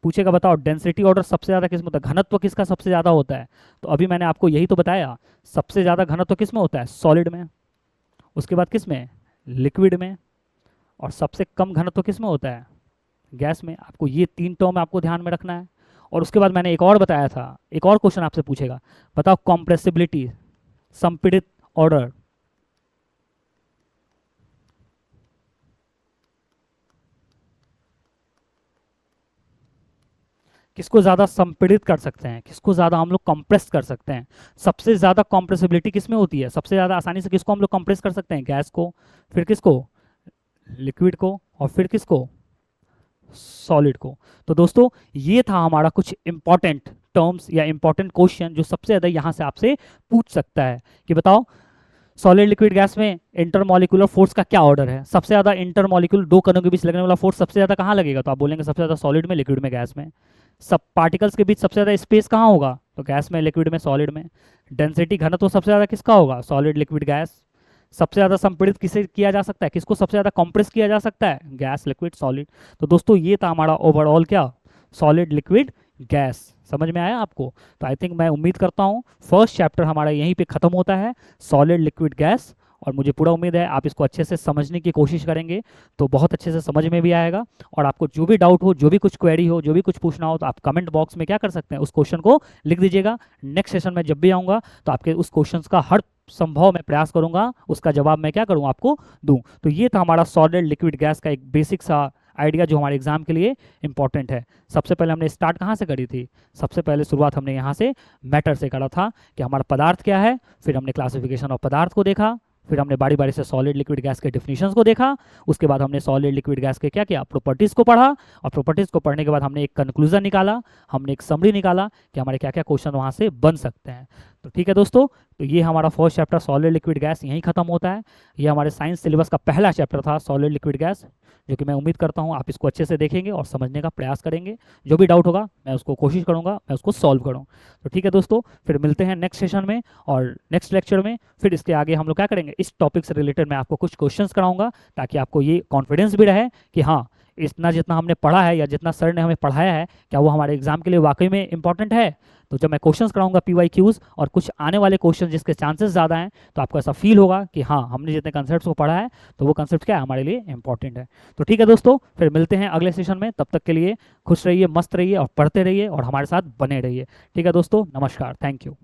पूछेगा बताओ डेंसिटी ऑर्डर सबसे ज्यादा किस में होता है? घनत्व किसका सबसे ज्यादा होता है? तो अभी मैंने आपको यही तो बताया, सबसे ज्यादा घनत्व किस में होता है? सॉलिड में। उसके बाद किस में? लिक्विड में। और सबसे कम घनत्व किस में होता है? गैस में। आपको ये तीन टर्म आपको ध्यान में रखना है। और उसके बाद मैंने एक और बताया था, एक और क्वेश्चन आपसे पूछेगा, बताओ कॉम्प्रेसिबिलिटी, संपीड़ित ऑर्डर, किसको ज्यादा संपीड़ित कर सकते हैं, किसको ज्यादा हम लोग कंप्रेस कर सकते हैं? सबसे ज्यादा कॉम्प्रेसिबिलिटी किसमें होती है? सबसे ज्यादा आसानी से किसको हम लोग कंप्रेस कर सकते हैं? गैस को। फिर किसको? लिक्विड को। और फिर किसको? सॉलिड को। तो दोस्तों ये था हमारा कुछ इंपॉर्टेंट टर्म्स या इंपॉर्टेंट क्वेश्चन जो सबसे ज्यादा यहाँ से आपसे पूछ सकता है कि बताओ सॉलिड लिक्विड गैस में इंटरमॉलिक्यूलर फोर्स का क्या ऑर्डर है? सबसे ज्यादा इंटरमॉलिक्यूलर, दो कणों के बीच लगने वाला फोर्स सबसे ज्यादा कहाँ लगेगा? तो आप बोलेंगे सबसे ज्यादा सॉलिड में, लिक्विड में, गैस में। सब पार्टिकल्स के बीच सबसे ज्यादा स्पेस कहाँ होगा? तो गैस में, लिक्विड में, सॉलिड में। डेंसिटी, घनत्व सबसे ज्यादा किसका होगा? Solid, liquid, gas. सबसे ज्यादा संपीड़ित किसे किया जा सकता है, किसको सबसे ज्यादा कंप्रेस किया जा सकता है? Gas, liquid, solid. तो दोस्तों ये था हमारा ओवरऑल क्या, सॉलिड, लिक्विड, गैस। समझ में आया आपको? तो आई थिंक मैं उम्मीद करता हूँ फर्स्ट चैप्टर हमारा यहीं पे खत्म होता है, सॉलिड, लिक्विड, गैस। और मुझे पूरा उम्मीद है आप इसको अच्छे से समझने की कोशिश करेंगे तो बहुत अच्छे से समझ में भी आएगा। और आपको जो भी डाउट हो, जो भी कुछ क्वेरी हो, जो भी कुछ पूछना हो, तो आप कमेंट बॉक्स में क्या कर सकते हैं, उस क्वेश्चन को लिख दीजिएगा। नेक्स्ट सेशन में जब भी आऊँगा तो आपके उस क्वेश्चन का हर संभव मैं प्रयास करूंगा उसका जवाब मैं क्या करूँ आपको दूं। तो ये था हमारा सॉलिड, लिक्विड, गैस का एक बेसिक सा आइडिया जो हमारे एग्जाम के लिए इंपॉर्टेंट है। सबसे पहले हमने स्टार्ट कहाँ से करी थी? सबसे पहले शुरुआत हमने यहाँ से मैटर से करा था कि हमारा पदार्थ क्या है। फिर हमने क्लासिफिकेशन ऑफ पदार्थ को देखा। फिर हमने बारी बारी से सॉलिड, लिक्विड, गैस के डिफिनीशंस को देखा। उसके बाद हमने सॉलिड, लिक्विड, गैस के क्या किया, प्रॉपर्टीज़ को पढ़ा। और प्रॉपर्टीज़ को पढ़ने के बाद हमने एक कंक्लूजन निकाला, हमने एक समरी निकाला कि हमारे क्या क्या क्वेश्चन वहाँ से बन सकते हैं। तो ठीक है दोस्तों, तो ये हमारा first chapter solid, liquid, gas यहीं खत्म होता है। ये हमारे साइंस सिलेबस का पहला चैप्टर था सॉलिड, लिक्विड, गैस, जो कि मैं उम्मीद करता हूँ आप इसको अच्छे से देखेंगे और समझने का प्रयास करेंगे। जो भी डाउट होगा मैं उसको कोशिश करूँगा मैं उसको सॉल्व करूँ। तो ठीक है दोस्तों, फिर मिलते हैं नेक्स्ट सेशन में और नेक्स्ट लेक्चर में। फिर इसके आगे हम लोग क्या करेंगे, इस टॉपिक से रिलेटेड मैं आपको कुछ क्वेश्चंस कराऊंगा ताकि आपको ये कॉन्फिडेंस भी रहे कि हाँ इतना जितना हमने पढ़ा है या जितना सर ने हमें पढ़ाया है क्या वो हमारे एग्जाम के लिए वाकई में इंपॉर्टेंट है। तो जब मैं क्वेश्चंस कराऊंगा PYQs और कुछ आने वाले क्वेश्चन जिसके चांसेस ज़्यादा हैं तो आपको ऐसा फील होगा कि हाँ हमने जितने कंसेप्ट को पढ़ा है तो वो कंसेप्ट क्या है हमारे लिए इंपॉर्टेंट है। तो ठीक है दोस्तों, फिर मिलते हैं अगले सेशन में। तब तक के लिए खुश रहिए, मस्त रहिए और पढ़ते रहिए और हमारे साथ बने रहिए। ठीक है दोस्तों, नमस्कार, थैंक यू।